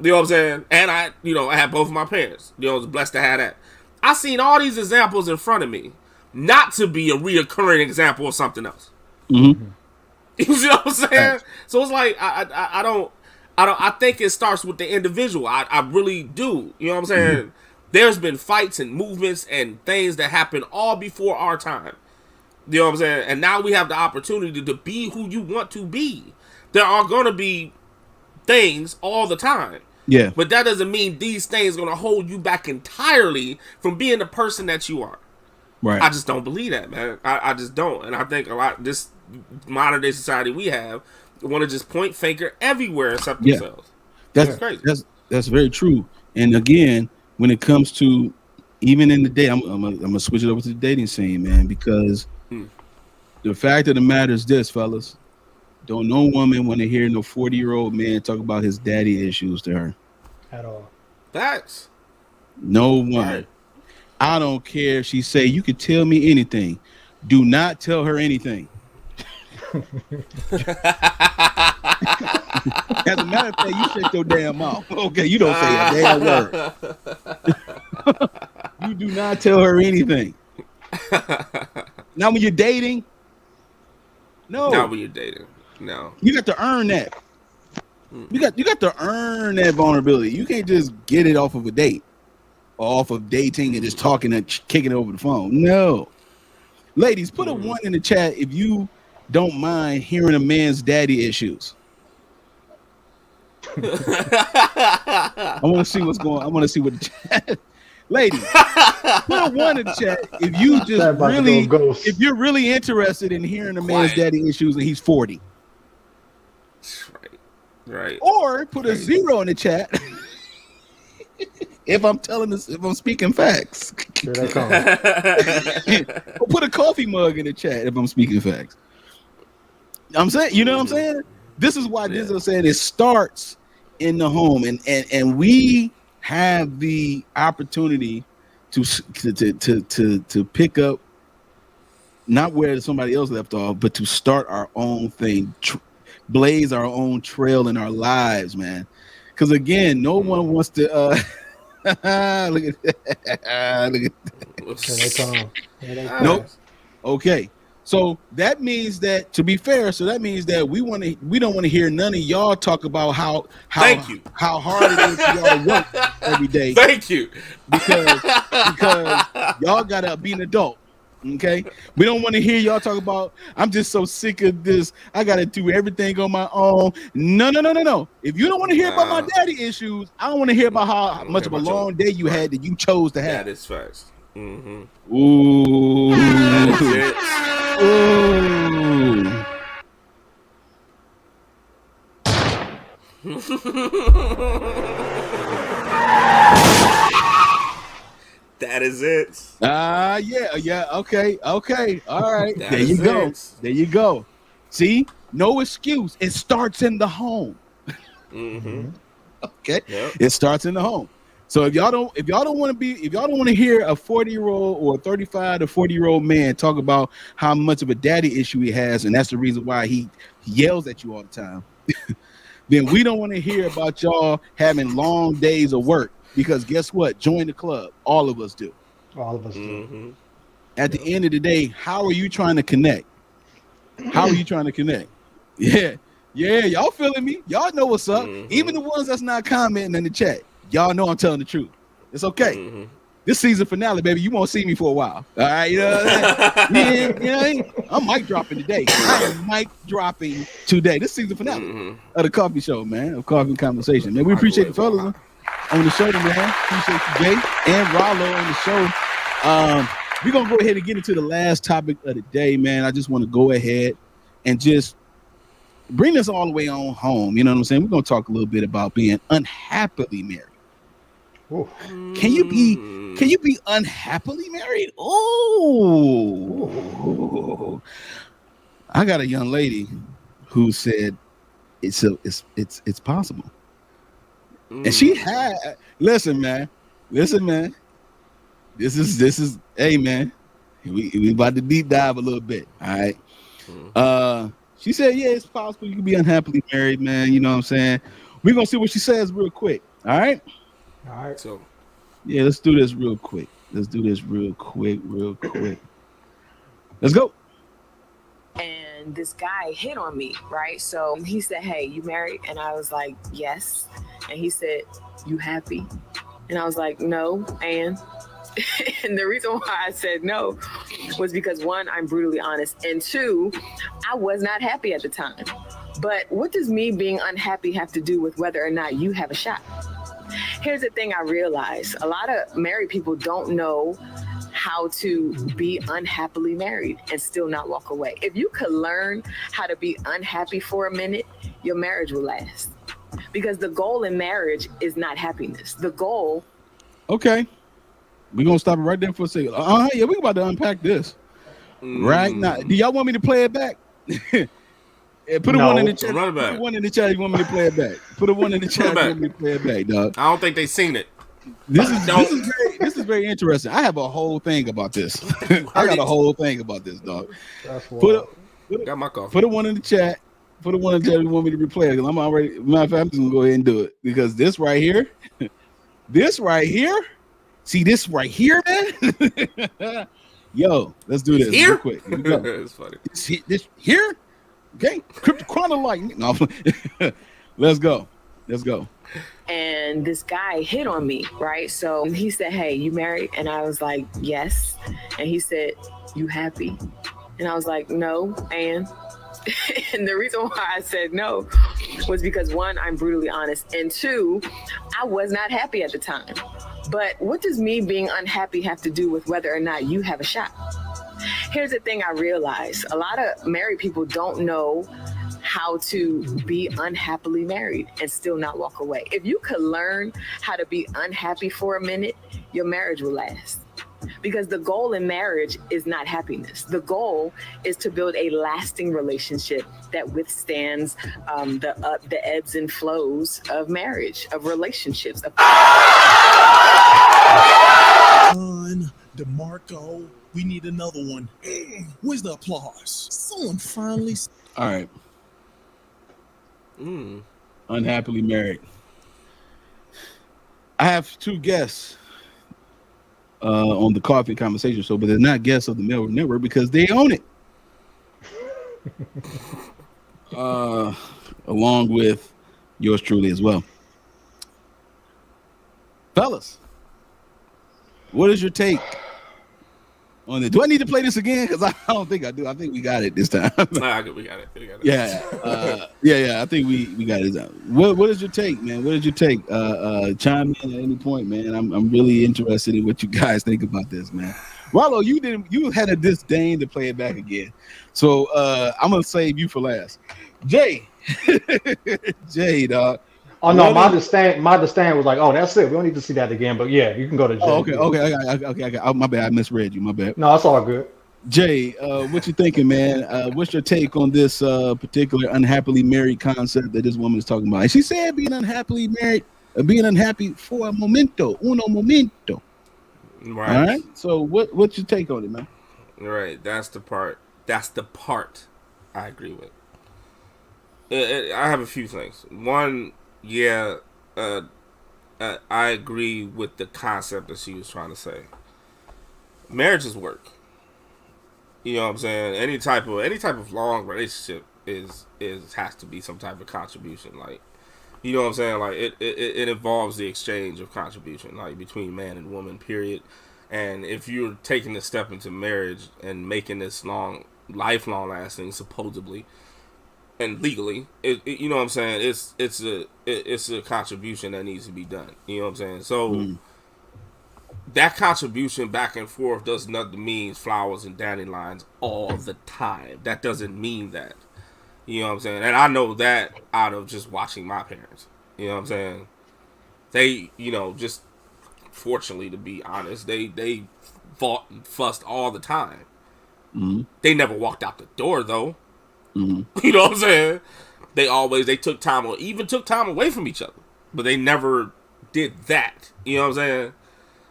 Speaker 3: You know what I'm saying? And I had both of my parents. I was blessed to have that. I seen all these examples in front of me, not to be a reoccurring example of something else.
Speaker 2: Mm-hmm.
Speaker 3: You see what I'm saying? Right. So it's like I think it starts with the individual. I really do. You know what I'm saying? Mm-hmm. There's been fights and movements and things that happened all before our time. You know what I'm saying? And now we have the opportunity to be who you want to be. There are going to be things all the time.
Speaker 2: Yeah.
Speaker 3: But that doesn't mean these things are going to hold you back entirely from being the person that you are.
Speaker 2: Right.
Speaker 3: I just don't believe that, man. I just don't. And I think a lot this modern day society we have want to just point finger everywhere except themselves.
Speaker 2: That's
Speaker 3: crazy.
Speaker 2: That's very true. And again, when it comes to even in the day, I'm gonna switch it over to the dating scene, man, because the fact of the matter is this, fellas. Don't no woman want to hear no 40-year-old man talk about his daddy issues to her.
Speaker 4: At all.
Speaker 3: Facts.
Speaker 2: No woman. Right. I don't care if she say, you could tell me anything. Do not tell her anything. As a matter of fact, you shut your damn mouth. Okay, you don't say a damn word. You do not tell her anything. Now when you're dating, no.
Speaker 3: Not when you're dating. No.
Speaker 2: You got to earn that. You got to earn that vulnerability. You can't just get it off of a date or off of dating and just talking and kicking it over the phone. No. Ladies, put a 1 in the chat if you don't mind hearing a man's daddy issues. I want to see what's going on. I want to see what the chat. Ladies, put a 1 in the chat if you just really, if you're really interested in hearing a man's daddy issues and he's 40.
Speaker 3: Right.
Speaker 2: Or put a 0 in the chat if I'm telling this, if I'm speaking facts.
Speaker 4: Here they come.
Speaker 2: Or put a coffee mug in the chat if I'm speaking facts. I'm saying, you know what I'm saying? This is why Denzel said it starts in the home, and we have the opportunity to pick up not where somebody else left off, but to start our own thing, blaze our own trail in our lives, man. Because again, no one wants to look at look at that. Nope. Okay. So that means that, to be fair, that we don't want to hear none of y'all talk about how hard it is for y'all to work every day.
Speaker 3: Thank you.
Speaker 2: Because y'all gotta be an adult. Okay, we don't want to hear y'all talk about, I'm just so sick of this, I gotta do everything on my own. No. If you don't want to hear about my daddy issues, I don't want to hear about how much of a long day you had that you chose to have.
Speaker 3: That is facts. Mm-hmm.
Speaker 2: Ooh.
Speaker 3: That is it.
Speaker 2: Yeah. Okay. All right. There you go. There you go. See, no excuse. It starts in the home.
Speaker 3: Mm-hmm.
Speaker 2: Okay. Yep. It starts in the home. So if y'all don't want to hear a 40-year-old or a 35 to 40-year-old man talk about how much of a daddy issue he has, and that's the reason why he yells at you all the time, then we don't want to hear about y'all having long days of work. Because guess what? Join the club. All of us do.
Speaker 4: All of us do.
Speaker 2: At the end of the day, how are you trying to connect? How are you trying to connect? Yeah. Y'all feeling me? Y'all know what's up. Even the ones that's not commenting in the chat, y'all know I'm telling the truth. It's okay. This season finale, baby, you won't see me for a while. All right, you know what I'm saying? I'm mic dropping today. I am mic dropping today. This season finale of the coffee show, man, of Coffee Conversation. Man, we appreciate the fellas on the show, man. Appreciate you, Jay and Rollo on the show. We're gonna go ahead and get into the last topic of the day, man. I just want to go ahead and just bring this all the way on home. You know what I'm saying? We're gonna talk a little bit about being unhappily married.
Speaker 4: Ooh.
Speaker 2: Can you be unhappily married? Oh, I got a young lady who said it's possible. And she had, listen, man. This is, hey, man. We about to deep dive a little bit. All right. She said, yeah, it's possible you can be unhappily married, man. You know what I'm saying? We're gonna see what she says real quick. All right.
Speaker 7: All right.
Speaker 3: So
Speaker 2: yeah, let's do this real quick. Real quick. Let's go.
Speaker 9: And this guy hit on me, right? So he said, "Hey, you married?" And I was like, "Yes." And he said, "You happy?" And I was like, "No." And the reason why I said no was because, one, I'm brutally honest, and two, I was not happy at the time. But what does me being unhappy have to do with whether or not you have a shot? Here's the thing I realized. A lot of married people don't know how to be unhappily married and still not walk away. If you could learn how to be unhappy for a minute, your marriage will last. Because the goal in marriage is not happiness. The goal...
Speaker 2: Okay. We're going to stop it right there for a second. Yeah, we're about to unpack this. Right now. Do y'all want me to play it back? Put a one in the chat.
Speaker 3: Run it back.
Speaker 2: Put a one in the chat. You want me to play it back? Put a one in the chat. You want me to play it back, dog.
Speaker 3: I don't think they seen it.
Speaker 2: This is very interesting. I have a whole thing about this. I got a whole thing about this, dog.
Speaker 3: Got my coffee.
Speaker 2: Put a one in the chat. Put a one in the chat. You want me to replay it? Because I'm already. Matter of fact, I'm just gonna go ahead and do it because this right here, see this right here, man. Yo, let's do this real quick. Here we go.
Speaker 3: It's funny.
Speaker 2: This here, okay. Cryptochronolite. No, let's go.
Speaker 9: And this guy hit on me, right? So he said, "Hey, you married?" And I was like, "Yes." And he said, "You happy?" And I was like, "No." And the reason why I said no was because, one, I'm brutally honest, and two, I was not happy at the time. But what does me being unhappy have to do with whether or not you have a shot? Here's the thing I realized. A lot of married people don't know how to be unhappily married and still not walk away. If you could learn how to be unhappy for a minute, your marriage will last. Because the goal in marriage is not happiness. The goal is to build a lasting relationship that withstands the ebbs and flows of marriage, of relationships.
Speaker 14: DeMarco, we need another one. Where's the applause? Someone finally.
Speaker 2: All right. Unhappily married. I have two guests on the Coffee Conversation Show, but they're not guests of the Melrose Network because they own it. Along with yours truly as well. Fellas, what is your take on it? Do I need to play this again? Because I don't think I do. I think we got it this time.
Speaker 3: We got it.
Speaker 2: Yeah. I think we got it. What is your take, man? What is your take? Chime in at any point, man. I'm really interested in what you guys think about this, man. Rollo, you had a disdain to play it back again. So I'm gonna save you for last. Jay, dog.
Speaker 4: Oh no, my disdain was like, oh, that's it. We don't need to see that again. But yeah, you can go to Jay.
Speaker 2: Oh, okay. Oh, my bad. I misread you. My bad.
Speaker 4: No, it's all good.
Speaker 2: Jay, what you thinking, man? What's your take on this particular unhappily married concept that this woman is talking about? And she said being unhappily married, being unhappy for uno momento.
Speaker 3: Right.
Speaker 2: All right. So what's your take on it, man?
Speaker 3: Right. That's the part I agree with. I have a few things. One, yeah, I agree with the concept that she was trying to say. Marriage is work. You know what I'm saying? Any type of long relationship has to be some type of contribution. Like, you know what I'm saying? Like it involves the exchange of contribution, like between man and woman, period. And if you're taking a step into marriage and making this lifelong lasting, supposedly and legally, you know what I'm saying? It's a contribution that needs to be done. You know what I'm saying? So that contribution back and forth does not mean flowers and dandelions all the time. That doesn't mean that. You know what I'm saying? And I know that out of just watching my parents. You know what I'm saying? They, just fortunately, to be honest, they fought and fussed all the time. Mm-hmm. They never walked out the door though. Mm-hmm. You know what I'm saying? They took time away from each other, but they never did that. You know what I'm saying?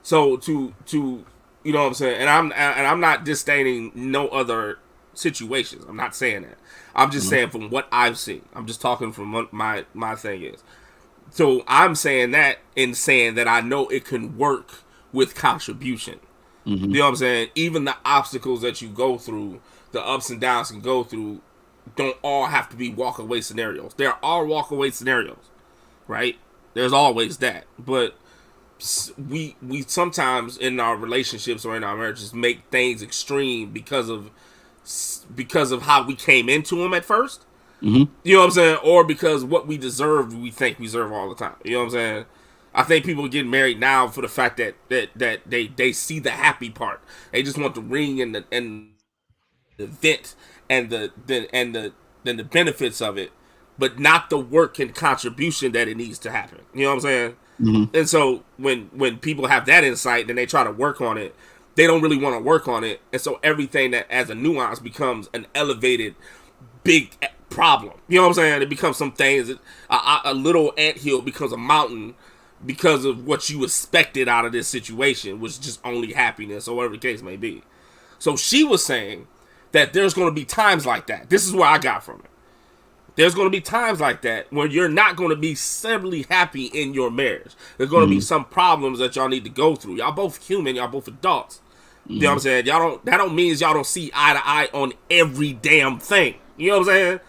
Speaker 3: So to you know what I'm saying? And I'm not disdaining no other situations. I'm not saying that. I'm just saying from what I've seen. I'm just talking from what my thing is. So I'm saying that and saying that I know it can work with contribution. You know what I'm saying? Even the obstacles that you go through, the ups and downs you go through, don't all have to be walk away scenarios. There are walk away scenarios, right? There's always that. But we sometimes in our relationships or in our marriages make things extreme because of how we came into them at first. You know what I'm saying? Or because what we deserve, we think we deserve all the time. You know what I'm saying? I think people get married now for the fact that they see the happy part. They just want the ring and the event and the benefits of it, but not the work and contribution that it needs to happen. You know what I'm saying? And so when people have that insight, then they try to work on it. They don't really want to work on it, and so everything that as a nuance becomes an elevated big problem. You know what I'm saying? It becomes some things. A little anthill becomes a mountain because of what you expected out of this situation, which is just only happiness or whatever the case may be. So she was saying that there's going to be times like that. This is where I got from it. There's going to be times like that when you're not going to be simply happy in your marriage. There's going to be some problems that y'all need to go through. Y'all both human. Y'all both adults. You know what I'm saying? That don't mean y'all don't see eye to eye on every damn thing. You know what I'm saying?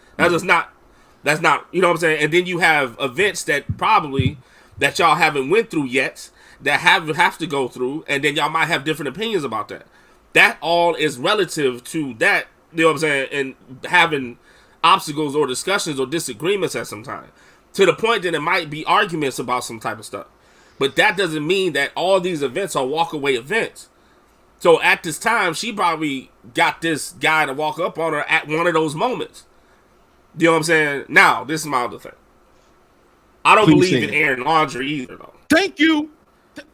Speaker 3: That's not, you know what I'm saying? And then you have events that probably that y'all haven't went through yet, that have to go through, and then y'all might have different opinions about that. That all is relative to that, you know what I'm saying, and having obstacles or discussions or disagreements at some time. To the point that it might be arguments about some type of stuff. But that doesn't mean that all these events are walk-away events. So at this time, she probably got this guy to walk up on her at one of those moments. You know what I'm saying? Now, this is my other thing. I don't believe in airing laundry either, though.
Speaker 2: Thank you.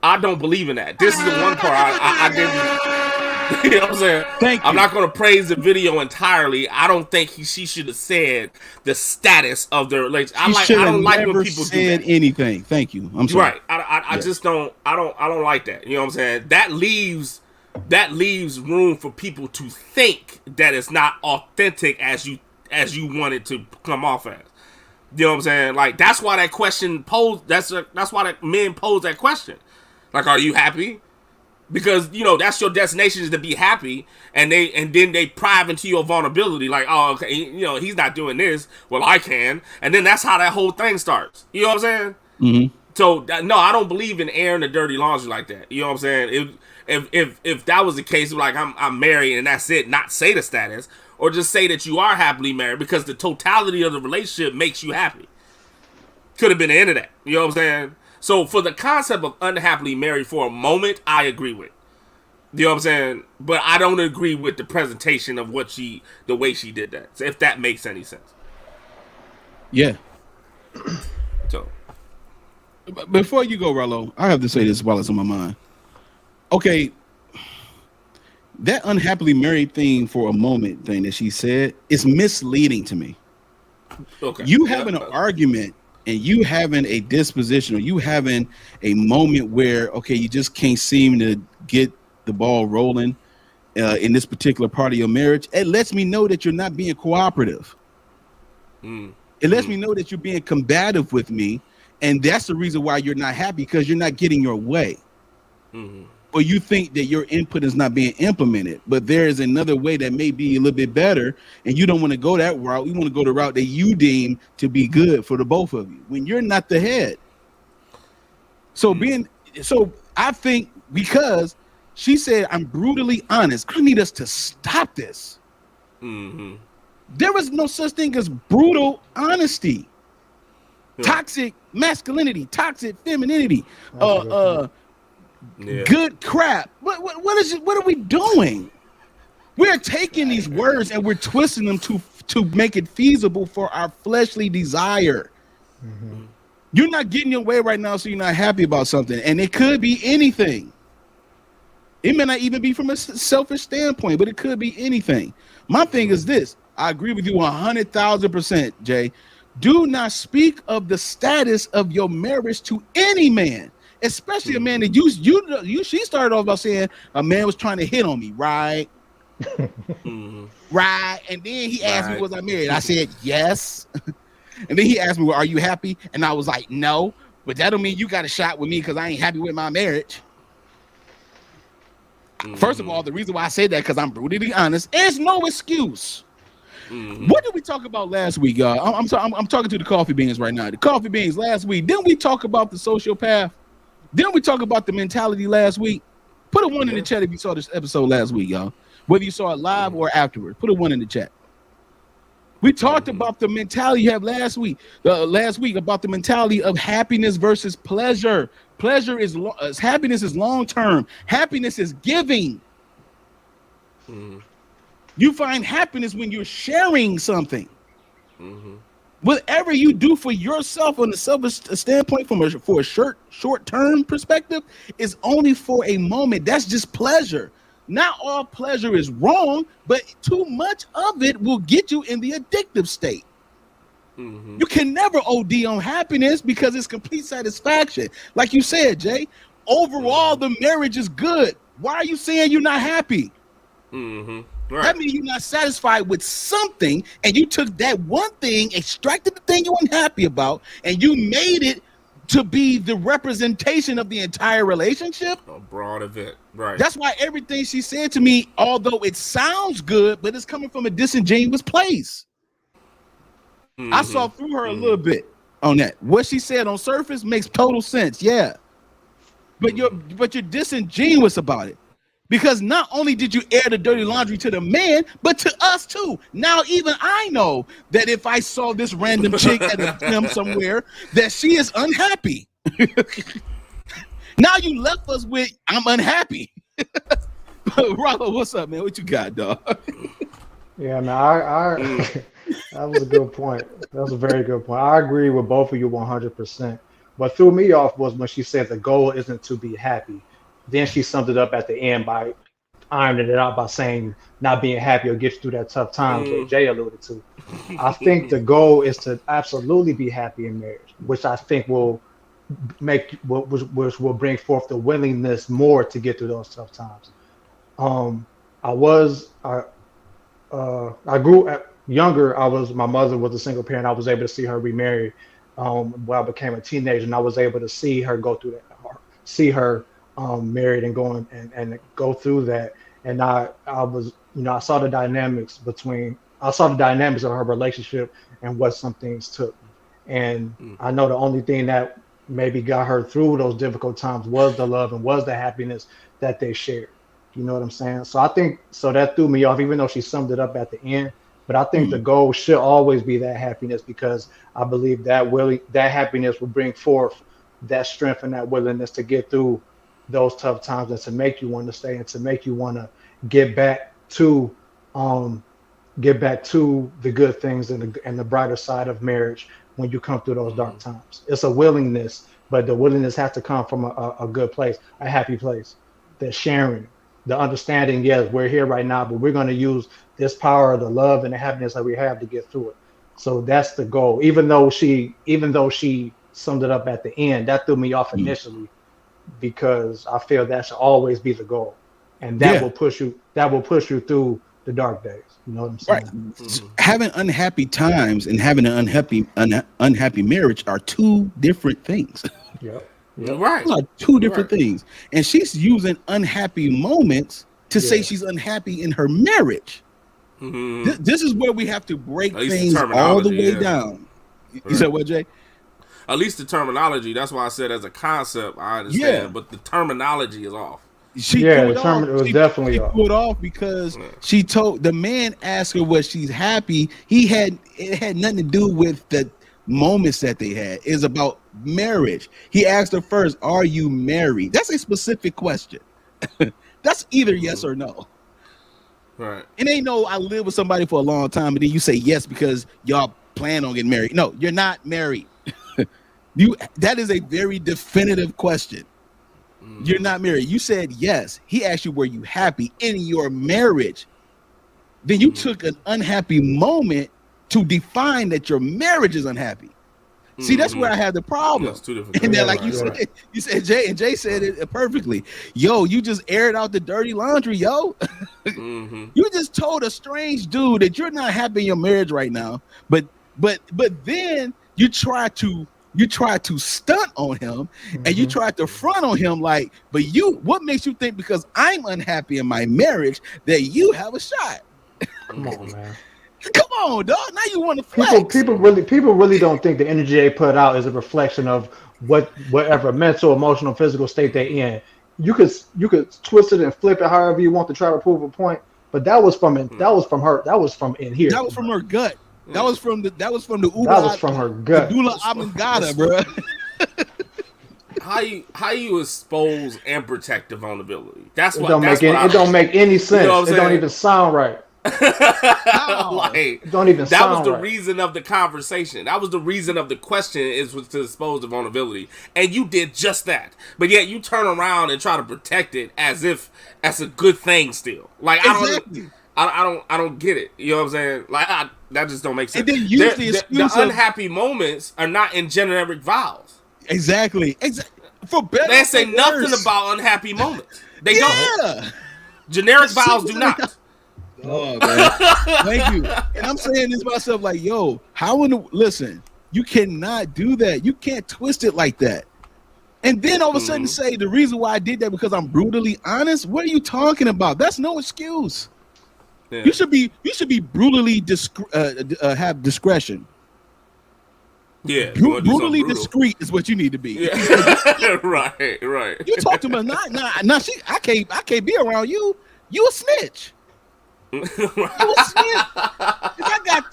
Speaker 3: I don't believe in that. This is the one part I didn't. You know what I'm saying?
Speaker 2: Thank you.
Speaker 3: I'm not going to praise the video entirely. I don't think she should have said the status of their relationship. I don't like when people
Speaker 2: said
Speaker 3: do that.
Speaker 2: Anything. Thank you. I'm sorry.
Speaker 3: Right. I just don't. I don't like that. You know what I'm saying? That leaves room for people to think that it's not authentic as you want it to come off as. You know what I'm saying? Like, that's why that question posed. That's why that men pose that question. Like, are you happy? Because, you know, that's your destination, is to be happy, and then they pry into your vulnerability. Like, oh, okay, you know, he's not doing this. Well, I can, and then that's how that whole thing starts. You know what I'm saying? So no, I don't believe in airing the dirty laundry like that. You know what I'm saying? If that was the case, like I'm married and that's it, not say the status. Or just say that you are happily married because the totality of the relationship makes you happy. Could have been the end of that. You know what I'm saying? So for the concept of unhappily married for a moment, I agree with. You know what I'm saying? But I don't agree with the presentation of the way she did that. So if that makes any sense.
Speaker 2: Yeah.
Speaker 3: So.
Speaker 2: Before you go, Rollo, I have to say this while it's on my mind. Okay. That unhappily married thing for a moment thing that she said is misleading to me. Okay. You having an argument and you having a disposition or you having a moment where, okay, you just can't seem to get the ball rolling in this particular part of your marriage, it lets me know that you're not being cooperative. It lets me know that you're being combative with me, and that's the reason why you're not happy, because you're not getting your way. Or you think that your input is not being implemented, but there is another way that may be a little bit better, and you don't want to go that route. You want to go the route that you deem to be good for the both of you when you're not the head. So I think because she said, I'm brutally honest, I need us to stop this. There is no such thing as brutal honesty. Toxic masculinity, toxic femininity, good crap. What is it? What are we doing? We're taking these words and we're twisting them to make it feasible for our fleshly desire. You're not getting your way right now, so you're not happy about something, and it could be anything. It may not even be from a selfish standpoint, but it could be anything. My thing is this: I agree with you 100,000%, Jay. Do not speak of the status of your marriage to any man, especially a man that she started off by saying a man was trying to hit on me, right? Right. And then he asked me, was I married? I said, yes. And then he asked me, well, are you happy? And I was like, no. But that don't mean you got a shot with me because I ain't happy with my marriage. First of all, the reason why I say that because I'm brutally honest, there's no excuse. What did we talk about last week, y'all? I'm talking to the coffee beans right now. The coffee beans last week. Didn't we talk about the sociopath? Didn't we talk about the mentality last week? Put a 1 in the chat if you saw this episode last week, y'all. Whether you saw it live or afterward, put a 1 in the chat. We talked about the mentality you have last week about the mentality of happiness versus pleasure. Pleasure is happiness is long term. Happiness is giving. You find happiness when you're sharing something. Whatever you do for yourself on the selfish standpoint, for a short term perspective, is only for a moment. That's just pleasure. Not all pleasure is wrong, but too much of it will get you in the addictive state. You can never OD on happiness because it's complete satisfaction. Like you said, Jay, overall the marriage is good. Why are you saying you're not happy? Right. That means you're not satisfied with something, and you took that one thing, extracted the thing you're unhappy about, and you made it to be the representation of the entire relationship.
Speaker 3: A broad event, right?
Speaker 2: That's why everything she said to me, although it sounds good, but it's coming from a disingenuous place. I saw through her a little bit on that. What she said on surface makes total sense, yeah. But you're disingenuous about it. Because not only did you air the dirty laundry to the man, but to us too. Now even I know that if I saw this random chick at a gym somewhere, that she is unhappy. Now you left us with, I'm unhappy. Rollo, what's up, man? What you got, dog?
Speaker 4: Yeah, man, that was a good point. That was a very good point. I agree with both of you 100%. What threw me off was when she said the goal isn't to be happy. Then she summed it up at the end by ironing it out by saying not being happy will get you through that tough time that Jay alluded to. I think the goal is to absolutely be happy in marriage, which I think will which will bring forth the willingness more to get through those tough times. I grew up younger. My mother was a single parent. I was able to see her remarry when I became a teenager, and I was able to see her go through that, see her married and going and go through that. And I saw the dynamics of her relationship and what some things took. And I know the only thing that maybe got her through those difficult times was the love and was the happiness that they shared. You know what I'm saying? So I think that threw me off, even though she summed it up at the end. But I think the goal should always be that happiness, because I believe that happiness will bring forth that strength and that willingness to get through those tough times, and to make you want to stay and to make you want to get back to the good things and the brighter side of marriage when you come through those dark times. It's a willingness, but the willingness has to come from a good place, a happy place. The sharing, the understanding, yes, we're here right now, but we're going to use this power of the love and the happiness that we have to get through it. So that's the goal. Even though she summed it up at the end, that threw me off initially, because I feel that should always be the goal, and that will push you through the dark days. You know what I'm saying?
Speaker 2: Right. Having unhappy times and having an unhappy marriage are two different things.
Speaker 4: Yep.
Speaker 3: Right.
Speaker 2: Those are two different things. And she's using unhappy moments to say she's unhappy in her marriage. This is where we have to break things all the way down. You said what, Jay?
Speaker 3: At least the terminology. That's why I said as a concept, I understand, but the terminology is off.
Speaker 4: It was definitely off.
Speaker 2: She put off because she told the man, asked her was she's happy. It had nothing to do with the moments that they had. It's about marriage. He asked her first, "Are you married?" That's a specific question. That's either yes or no.
Speaker 3: Right.
Speaker 2: It ain't no I lived with somebody for a long time, and then you say yes because y'all plan on getting married. No, you're not married. That is a very definitive question. You're not married. You said yes. He asked you, were you happy in your marriage? Then you took an unhappy moment to define that your marriage is unhappy. See, that's where I had the problem.
Speaker 3: That's two different
Speaker 2: and then, like you said Jay, and Jay said it perfectly. Yo, you just aired out the dirty laundry, yo. You just told a strange dude that you're not happy in your marriage right now, but then you try to You tried to stunt on him, and you tried to front on him like, but what makes you think because I'm unhappy in my marriage that you have a shot?
Speaker 4: Come on, man.
Speaker 2: Come on, dog. Now you want to flex.
Speaker 4: People really don't think the energy they put out is a reflection of whatever mental, emotional, physical state they in. You could twist it and flip it however you want to try to prove a point, but that was from her. That was from in here.
Speaker 2: That was from her gut. That was from the
Speaker 4: That was from her gut.
Speaker 2: Dula Amangata, bro.
Speaker 3: How you expose and protect the vulnerability? It
Speaker 4: don't make any sense. You know it don't even sound right.
Speaker 3: Like,
Speaker 4: don't even
Speaker 3: that was the
Speaker 4: right.
Speaker 3: reason of the conversation. That was the reason of the question was to expose the vulnerability, and you did just that. But yet you turn around and try to protect it as if that's a good thing still. Like
Speaker 2: exactly.
Speaker 3: I don't get it. You know what I'm saying? Like that just don't make sense.
Speaker 2: And then use the
Speaker 3: unhappy moments are not in generic vows.
Speaker 2: Exactly. For better.
Speaker 3: They say nothing about unhappy moments. They don't. Generic vows do not.
Speaker 2: Oh man, thank you. And I'm saying this myself, like, yo, listen, you cannot do that. You can't twist it like that. And then all of a sudden say the reason why I did that because I'm brutally honest. What are you talking about? That's no excuse. Yeah. You should be brutally have discretion.
Speaker 3: Yeah,
Speaker 2: brutally discreet is what you need to be.
Speaker 3: Yeah. right.
Speaker 2: You talk to me, nah. I can't be around you. You a snitch. If I got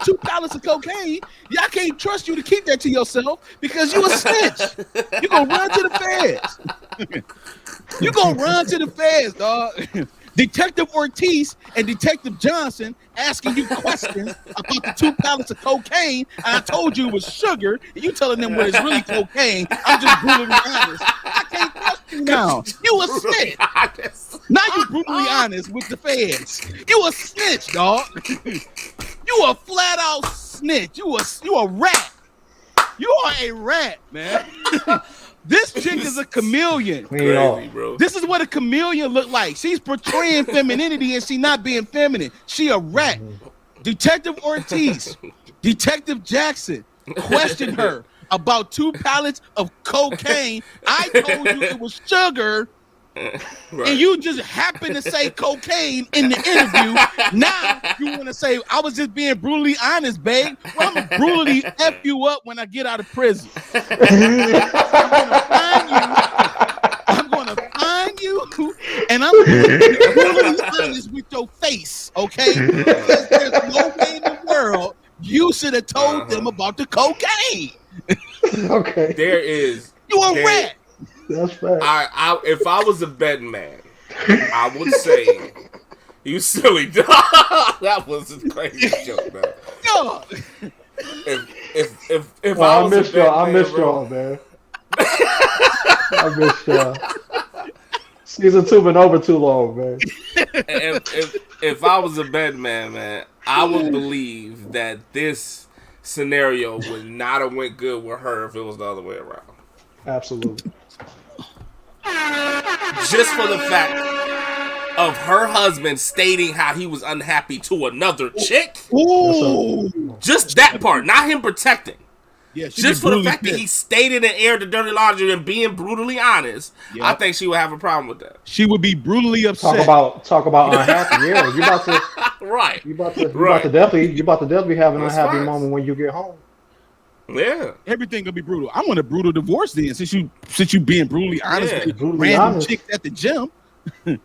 Speaker 2: 2 pallets of cocaine, I can't trust you to keep that to yourself because you a snitch. You gonna run to the feds. Dog. Detective Ortiz and Detective Johnson asking you questions about the 2 pallets of cocaine, and I told you it was sugar, and you telling them what it's really cocaine. I'm just brutally honest. I can't trust you now. You a snitch. Now you brutally honest with the feds. You a snitch, dog. You a flat out snitch. You a rat. You are a rat, man. This chick is a chameleon.
Speaker 3: Crazy, bro.
Speaker 2: This is what a chameleon look like. She's portraying femininity and she not being feminine. She a rat. Detective Ortiz, Detective Jackson questioned her about 2 pallets of cocaine. I told you it was sugar. Right. And you just happen to say cocaine in the interview. Now you want to say I was just being brutally honest, babe. Well, I'm gonna brutally F you up when I get out of prison. I'm gonna find you and I'm gonna be brutally honest with your face, okay? Because there's no way in the world you should have told them about the cocaine.
Speaker 4: Okay.
Speaker 2: You a rat.
Speaker 4: That's fact.
Speaker 3: If I was a betting man, I would say you silly dog. That was a crazy joke, man.
Speaker 2: No.
Speaker 3: If I missed
Speaker 4: y'all, man. I missed y'all. Season 2 been over too long, man.
Speaker 3: If I was a betting man, I would believe that this scenario would not have went good with her if it was the other way around.
Speaker 4: Absolutely.
Speaker 3: Just for the fact of her husband stating how he was unhappy to another chick.
Speaker 2: Ooh.
Speaker 3: Just that part, not him protecting.
Speaker 2: Yeah,
Speaker 3: just for the fact that he stated and aired the dirty laundry and being brutally honest, yep. I think she would have a problem with that.
Speaker 2: She would be brutally upset.
Speaker 4: Talk about unhappy. Yeah, you about to
Speaker 3: right.
Speaker 4: You about to definitely have an unhappy moment when you get home.
Speaker 3: Yeah,
Speaker 2: everything gonna be brutal. I want a brutal divorce then, since you being brutally honest with random chicks at the gym. And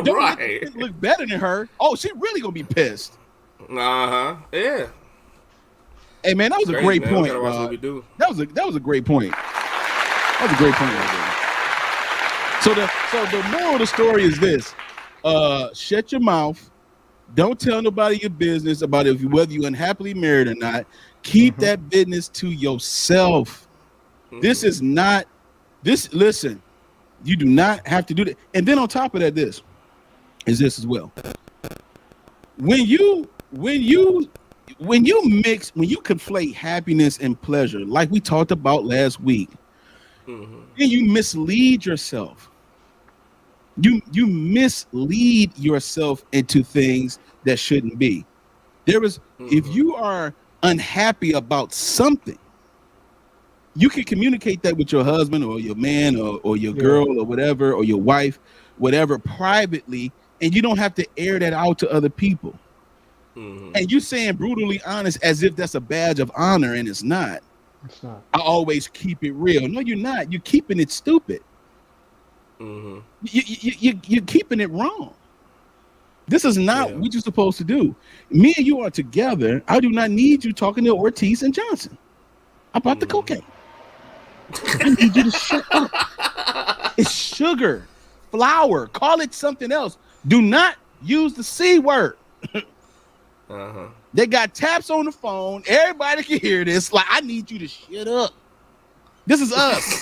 Speaker 2: don't make look better than her. Oh, she really gonna be pissed.
Speaker 3: Yeah.
Speaker 2: Hey man, that was a great point. That was a great point. That was a great point right there. So the moral of the story is this: shut your mouth. Don't tell nobody your business about whether you're unhappily married or not. Keep that business to yourself. This is not this. Listen, you do not have to do that. And then on top of that, this as well. When you conflate happiness and pleasure, like we talked about last week, then you mislead yourself. You mislead yourself into things that shouldn't be. If you are unhappy about something, you can communicate that with your husband or your man or your girl or whatever, or your wife, whatever, privately, and you don't have to air that out to other people. And you saying brutally honest as if that's a badge of honor, and it's not.
Speaker 4: It's not.
Speaker 2: I always keep it real. No, you're not. You're keeping it stupid. You're keeping it wrong. This is not what you're supposed to do. Me and you are together. I do not need you talking to Ortiz and Johnson about the cocaine. I need you to shut up. It's sugar, flour. Call it something else. Do not use the C word. They got taps on the phone. Everybody can hear this. Like, I need you to shut up. This is us.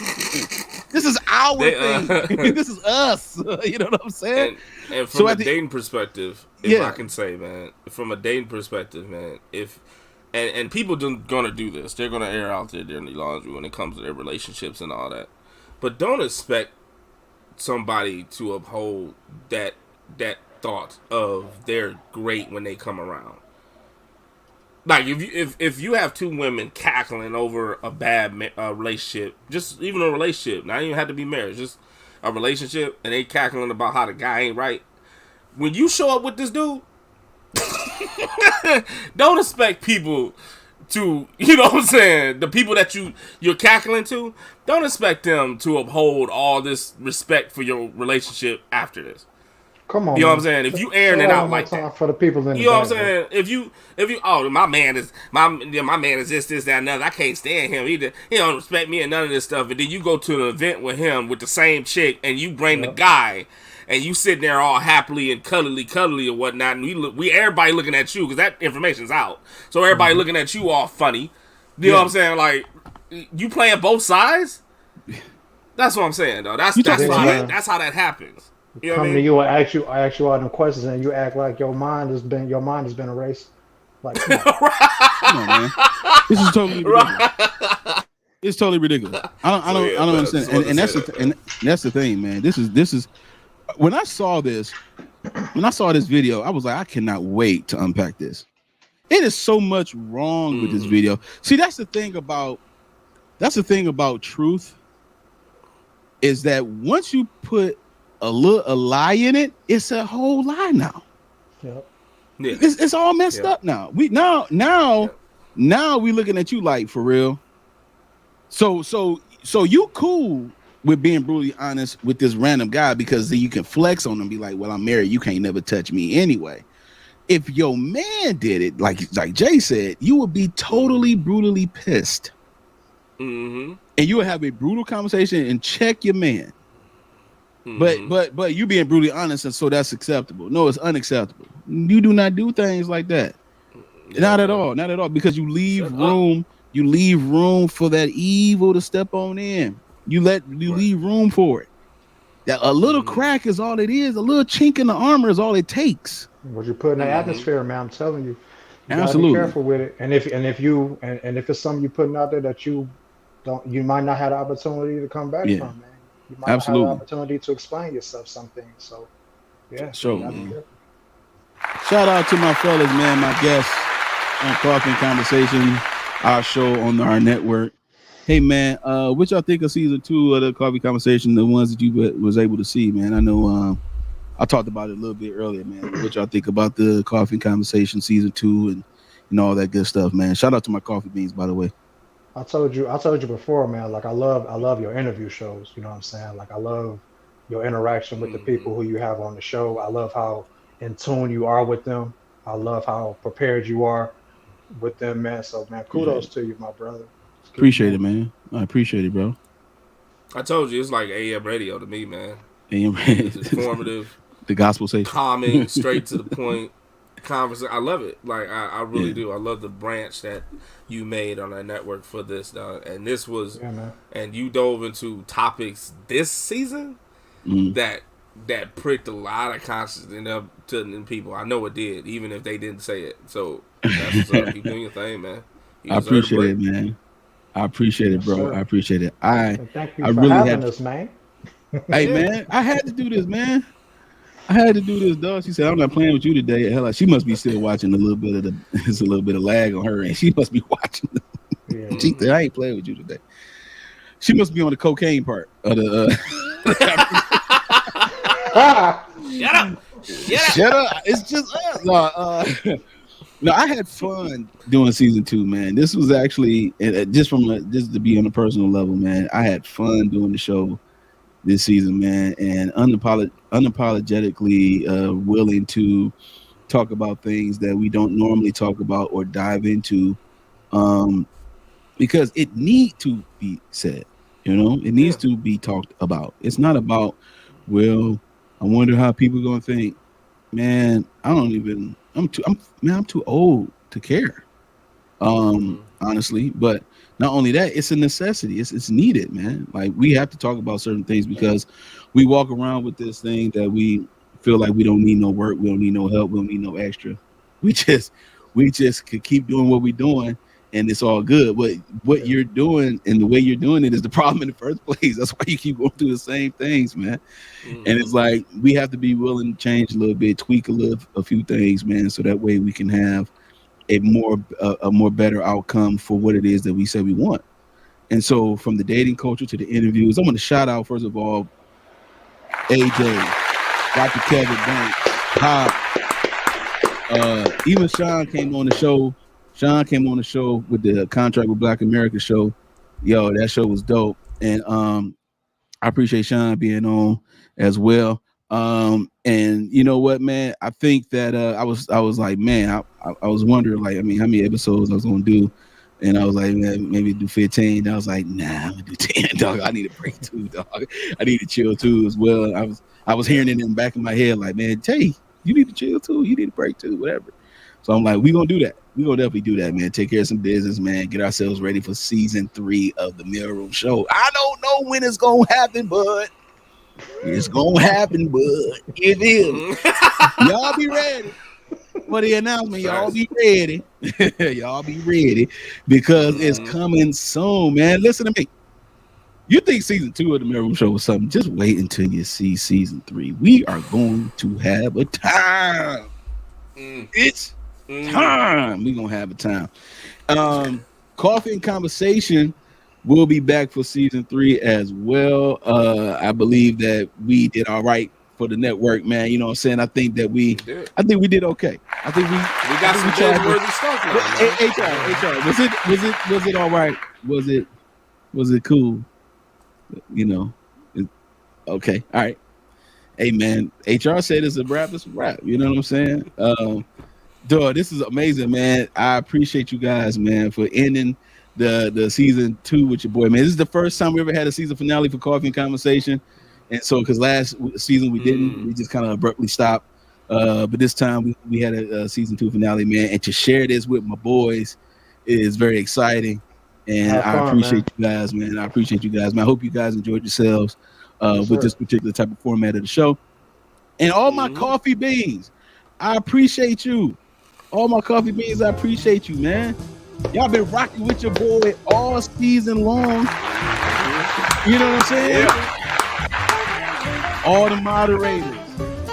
Speaker 2: This is our thing. This is us. You know what I'm saying?
Speaker 3: And from a dating perspective, if I can say, man, from a dating perspective, man, if and people gonna do this, they're gonna air out their dirty laundry when it comes to their relationships and all that. But don't expect somebody to uphold that thought of they're great when they come around. Like if you have two women cackling over a bad relationship, just even a relationship, not even have to be married, just a relationship, and they cackling about how the guy ain't right. When you show up with this dude, don't expect people to, you know what I'm saying, the people that you're cackling to, don't expect them to uphold all this respect for your relationship after this.
Speaker 4: Come on,
Speaker 3: you know what I'm saying? If you airing it out like that,
Speaker 4: for the people in
Speaker 3: you know what I'm saying? If you, oh, my man is this, that, and another. I can't stand him. He don't respect me and none of this stuff. And then you go to an event with him with the same chick, and you bring the guy, and you sitting there all happily and cuddly or whatnot. And we everybody looking at you because that information's out. So everybody looking at you all funny. You know what I'm saying? Like, you playing both sides. That's what I'm saying, though. That's how that happens. You know
Speaker 4: come to you and ask you all them questions, and you act like your mind has been erased. Like, come on,
Speaker 2: man. This is totally ridiculous. It's totally ridiculous. I don't understand. And that's the thing, man. This is when I saw this video, I was like, I cannot wait to unpack this. It is so much wrong with this video. See, that's the thing about truth, is that once you put a lie in it, it's a whole lie now.
Speaker 4: Yep.
Speaker 2: Yeah. It's all messed up now. We now we looking at you like, for real. So you cool with being brutally honest with this random guy because then you can flex on him and be like, well, I'm married, you can't never touch me anyway. If your man did it, like Jay said, you would be totally brutally pissed. And you would have a brutal conversation and check your man. But you being brutally honest, and so that's acceptable. No, it's unacceptable. You do not do things like that. Not at all. Not at all. Because you leave room for that evil to step on in. You leave room for it. That a little crack is all it is. A little chink in the armor is all it takes.
Speaker 4: What you put in the atmosphere, man, I'm telling you. You
Speaker 2: absolutely
Speaker 4: gotta be careful with it. And if it's something you're putting out there that you might not have the opportunity to come back from, man. You might have the opportunity to explain yourself something. So, yeah.
Speaker 2: Sure. Shout out to my fellas, man, my guests on Coffee and Conversation, our show on our network. Hey, man, what y'all think of season 2 of the Coffee Conversation, the ones that you was able to see, man? I know I talked about it a little bit earlier, man. What y'all think about the Coffee and Conversation season 2 and all that good stuff, man? Shout out to my coffee beans, by the way.
Speaker 4: I told you before, man, like I love your interview shows, you know what I'm saying? Like I love your interaction with the people who you have on the show. I love how in tune you are with them. I love how prepared you are with them, man. So, man, kudos to you, my brother.
Speaker 2: Appreciate it, man. I appreciate it, bro.
Speaker 3: I told you, it's like AM radio to me, man.
Speaker 2: AM radio.
Speaker 3: It's informative.
Speaker 2: The gospel station.
Speaker 3: Calming, straight to the point. Conversation. I love it. Like I really do. I love the branch that you made on that network for this, dog. And this was, and you dove into topics this season that pricked a lot of consciousness in people. I know it did, even if they didn't say it. So that's what's up. Keep doing your thing, man.
Speaker 2: I appreciate it, man. I appreciate it, bro. I appreciate it.
Speaker 4: Thank you for having us, man.
Speaker 2: Hey, man, I had to do this, man. I had to do this, dog. She said, I'm not playing with you today. Hell, she must be still watching a little bit of there's a little bit of lag on her, and she must be watching.
Speaker 8: Yeah.
Speaker 2: She said, I ain't playing with you today. She must be on the cocaine part of the. Shut up. It's just us. No, I had fun doing season 2, man. This was actually just to be on a personal level, man. I had fun doing the show this season, man, and unapologetically willing to talk about things that we don't normally talk about or dive into, because it needs to be said. You know, it needs to be talked about. It's not about, well, I wonder how people are gonna think. Man, I'm too old to care. Honestly, but not only that, it's a necessity. It's needed, man. Like, we have to talk about certain things because we walk around with this thing that we feel like we don't need no work, we don't need no help, we don't need no extra. We just could keep doing what we're doing, and it's all good. But what you're doing and the way you're doing it is the problem in the first place. That's why you keep going through the same things, man. And it's like we have to be willing to change a little bit, tweak a few things, man, so that way we can have a more better outcome for what it is that we say we want. And so, from the dating culture to the interviews, I want to shout out, first of all, AJ, Dr. Kevin Banks, Pop, even Sean came on the show. Sean came on the show with the Contract with Black America show. Yo, that show was dope. And I appreciate Sean being on as well. And you know what, man? I think that I was like, man, I was wondering, like, I mean, how many episodes I was gonna do, and I was like, man, maybe do 15. I was like, nah, I'm gonna do 10, dog. I need a break too, dog. I need to chill too as well. I was hearing it in the back of my head, like, man, Tay, you need to chill too. You need a break too, whatever. So I'm like, we gonna do that. We gonna definitely do that, man. Take care of some business, man. Get ourselves ready for season 3 of the Mailroom Show. I don't know when it's gonna happen, but it's gonna happen, but it is. Y'all be ready for the announcement. Y'all be ready. Y'all be ready because it's coming soon, man. Listen to me. You think season 2 of the Mailroom Show was something? Just wait until you see season 3. We are going to have a time. It's time. We're gonna have a time. Coffee and Conversation will be back for season 3 as well. I believe that we did all right for the network, man. You know what I'm saying? I think we did okay. I think we got some worthy stuff now. HR. Was it all right? Was it cool? You know. Okay. All right. Hey, man, HR said it's a wrap. It's a wrap. You know what I'm saying? Dog, this is amazing, man. I appreciate you guys, man, for ending the season 2 with your boy, man. This is the first time we ever had a season finale for Coffee and Conversation, and so because last season we didn't, we just kind of abruptly stopped. But this time we had a season 2 finale, man, and to share this with my boys is very exciting. And I appreciate you guys, man. I appreciate you guys, man. I hope you guys enjoyed yourselves with this particular type of format of the show. And all my coffee beans, I appreciate you. All my coffee beans, I appreciate you, man. Y'all been rocking with your boy all season long. You know what I'm saying? Yeah. All the moderators,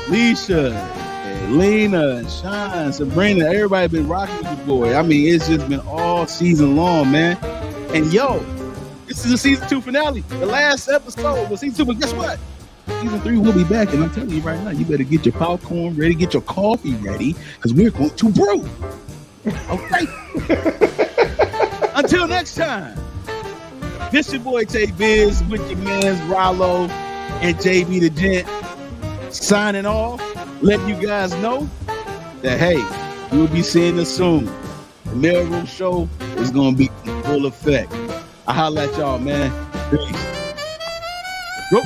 Speaker 2: Leisha, and Lena, and Sean, Sabrina, everybody been rocking with your boy. I mean, it's just been all season long, man. And yo, this is the season 2 finale. The last episode was season 2, but guess what? Season 3 will be back, and I'm telling you right now, you better get your popcorn ready, get your coffee ready, because we're going to brew. Okay? Until next time, this your boy Tay Biz with your mans Rollo and JB the Gent signing off, letting you guys know that, hey, we'll be seeing this soon. The Mailroom Show is going to be in full effect. I holla at y'all, man. Peace. Go.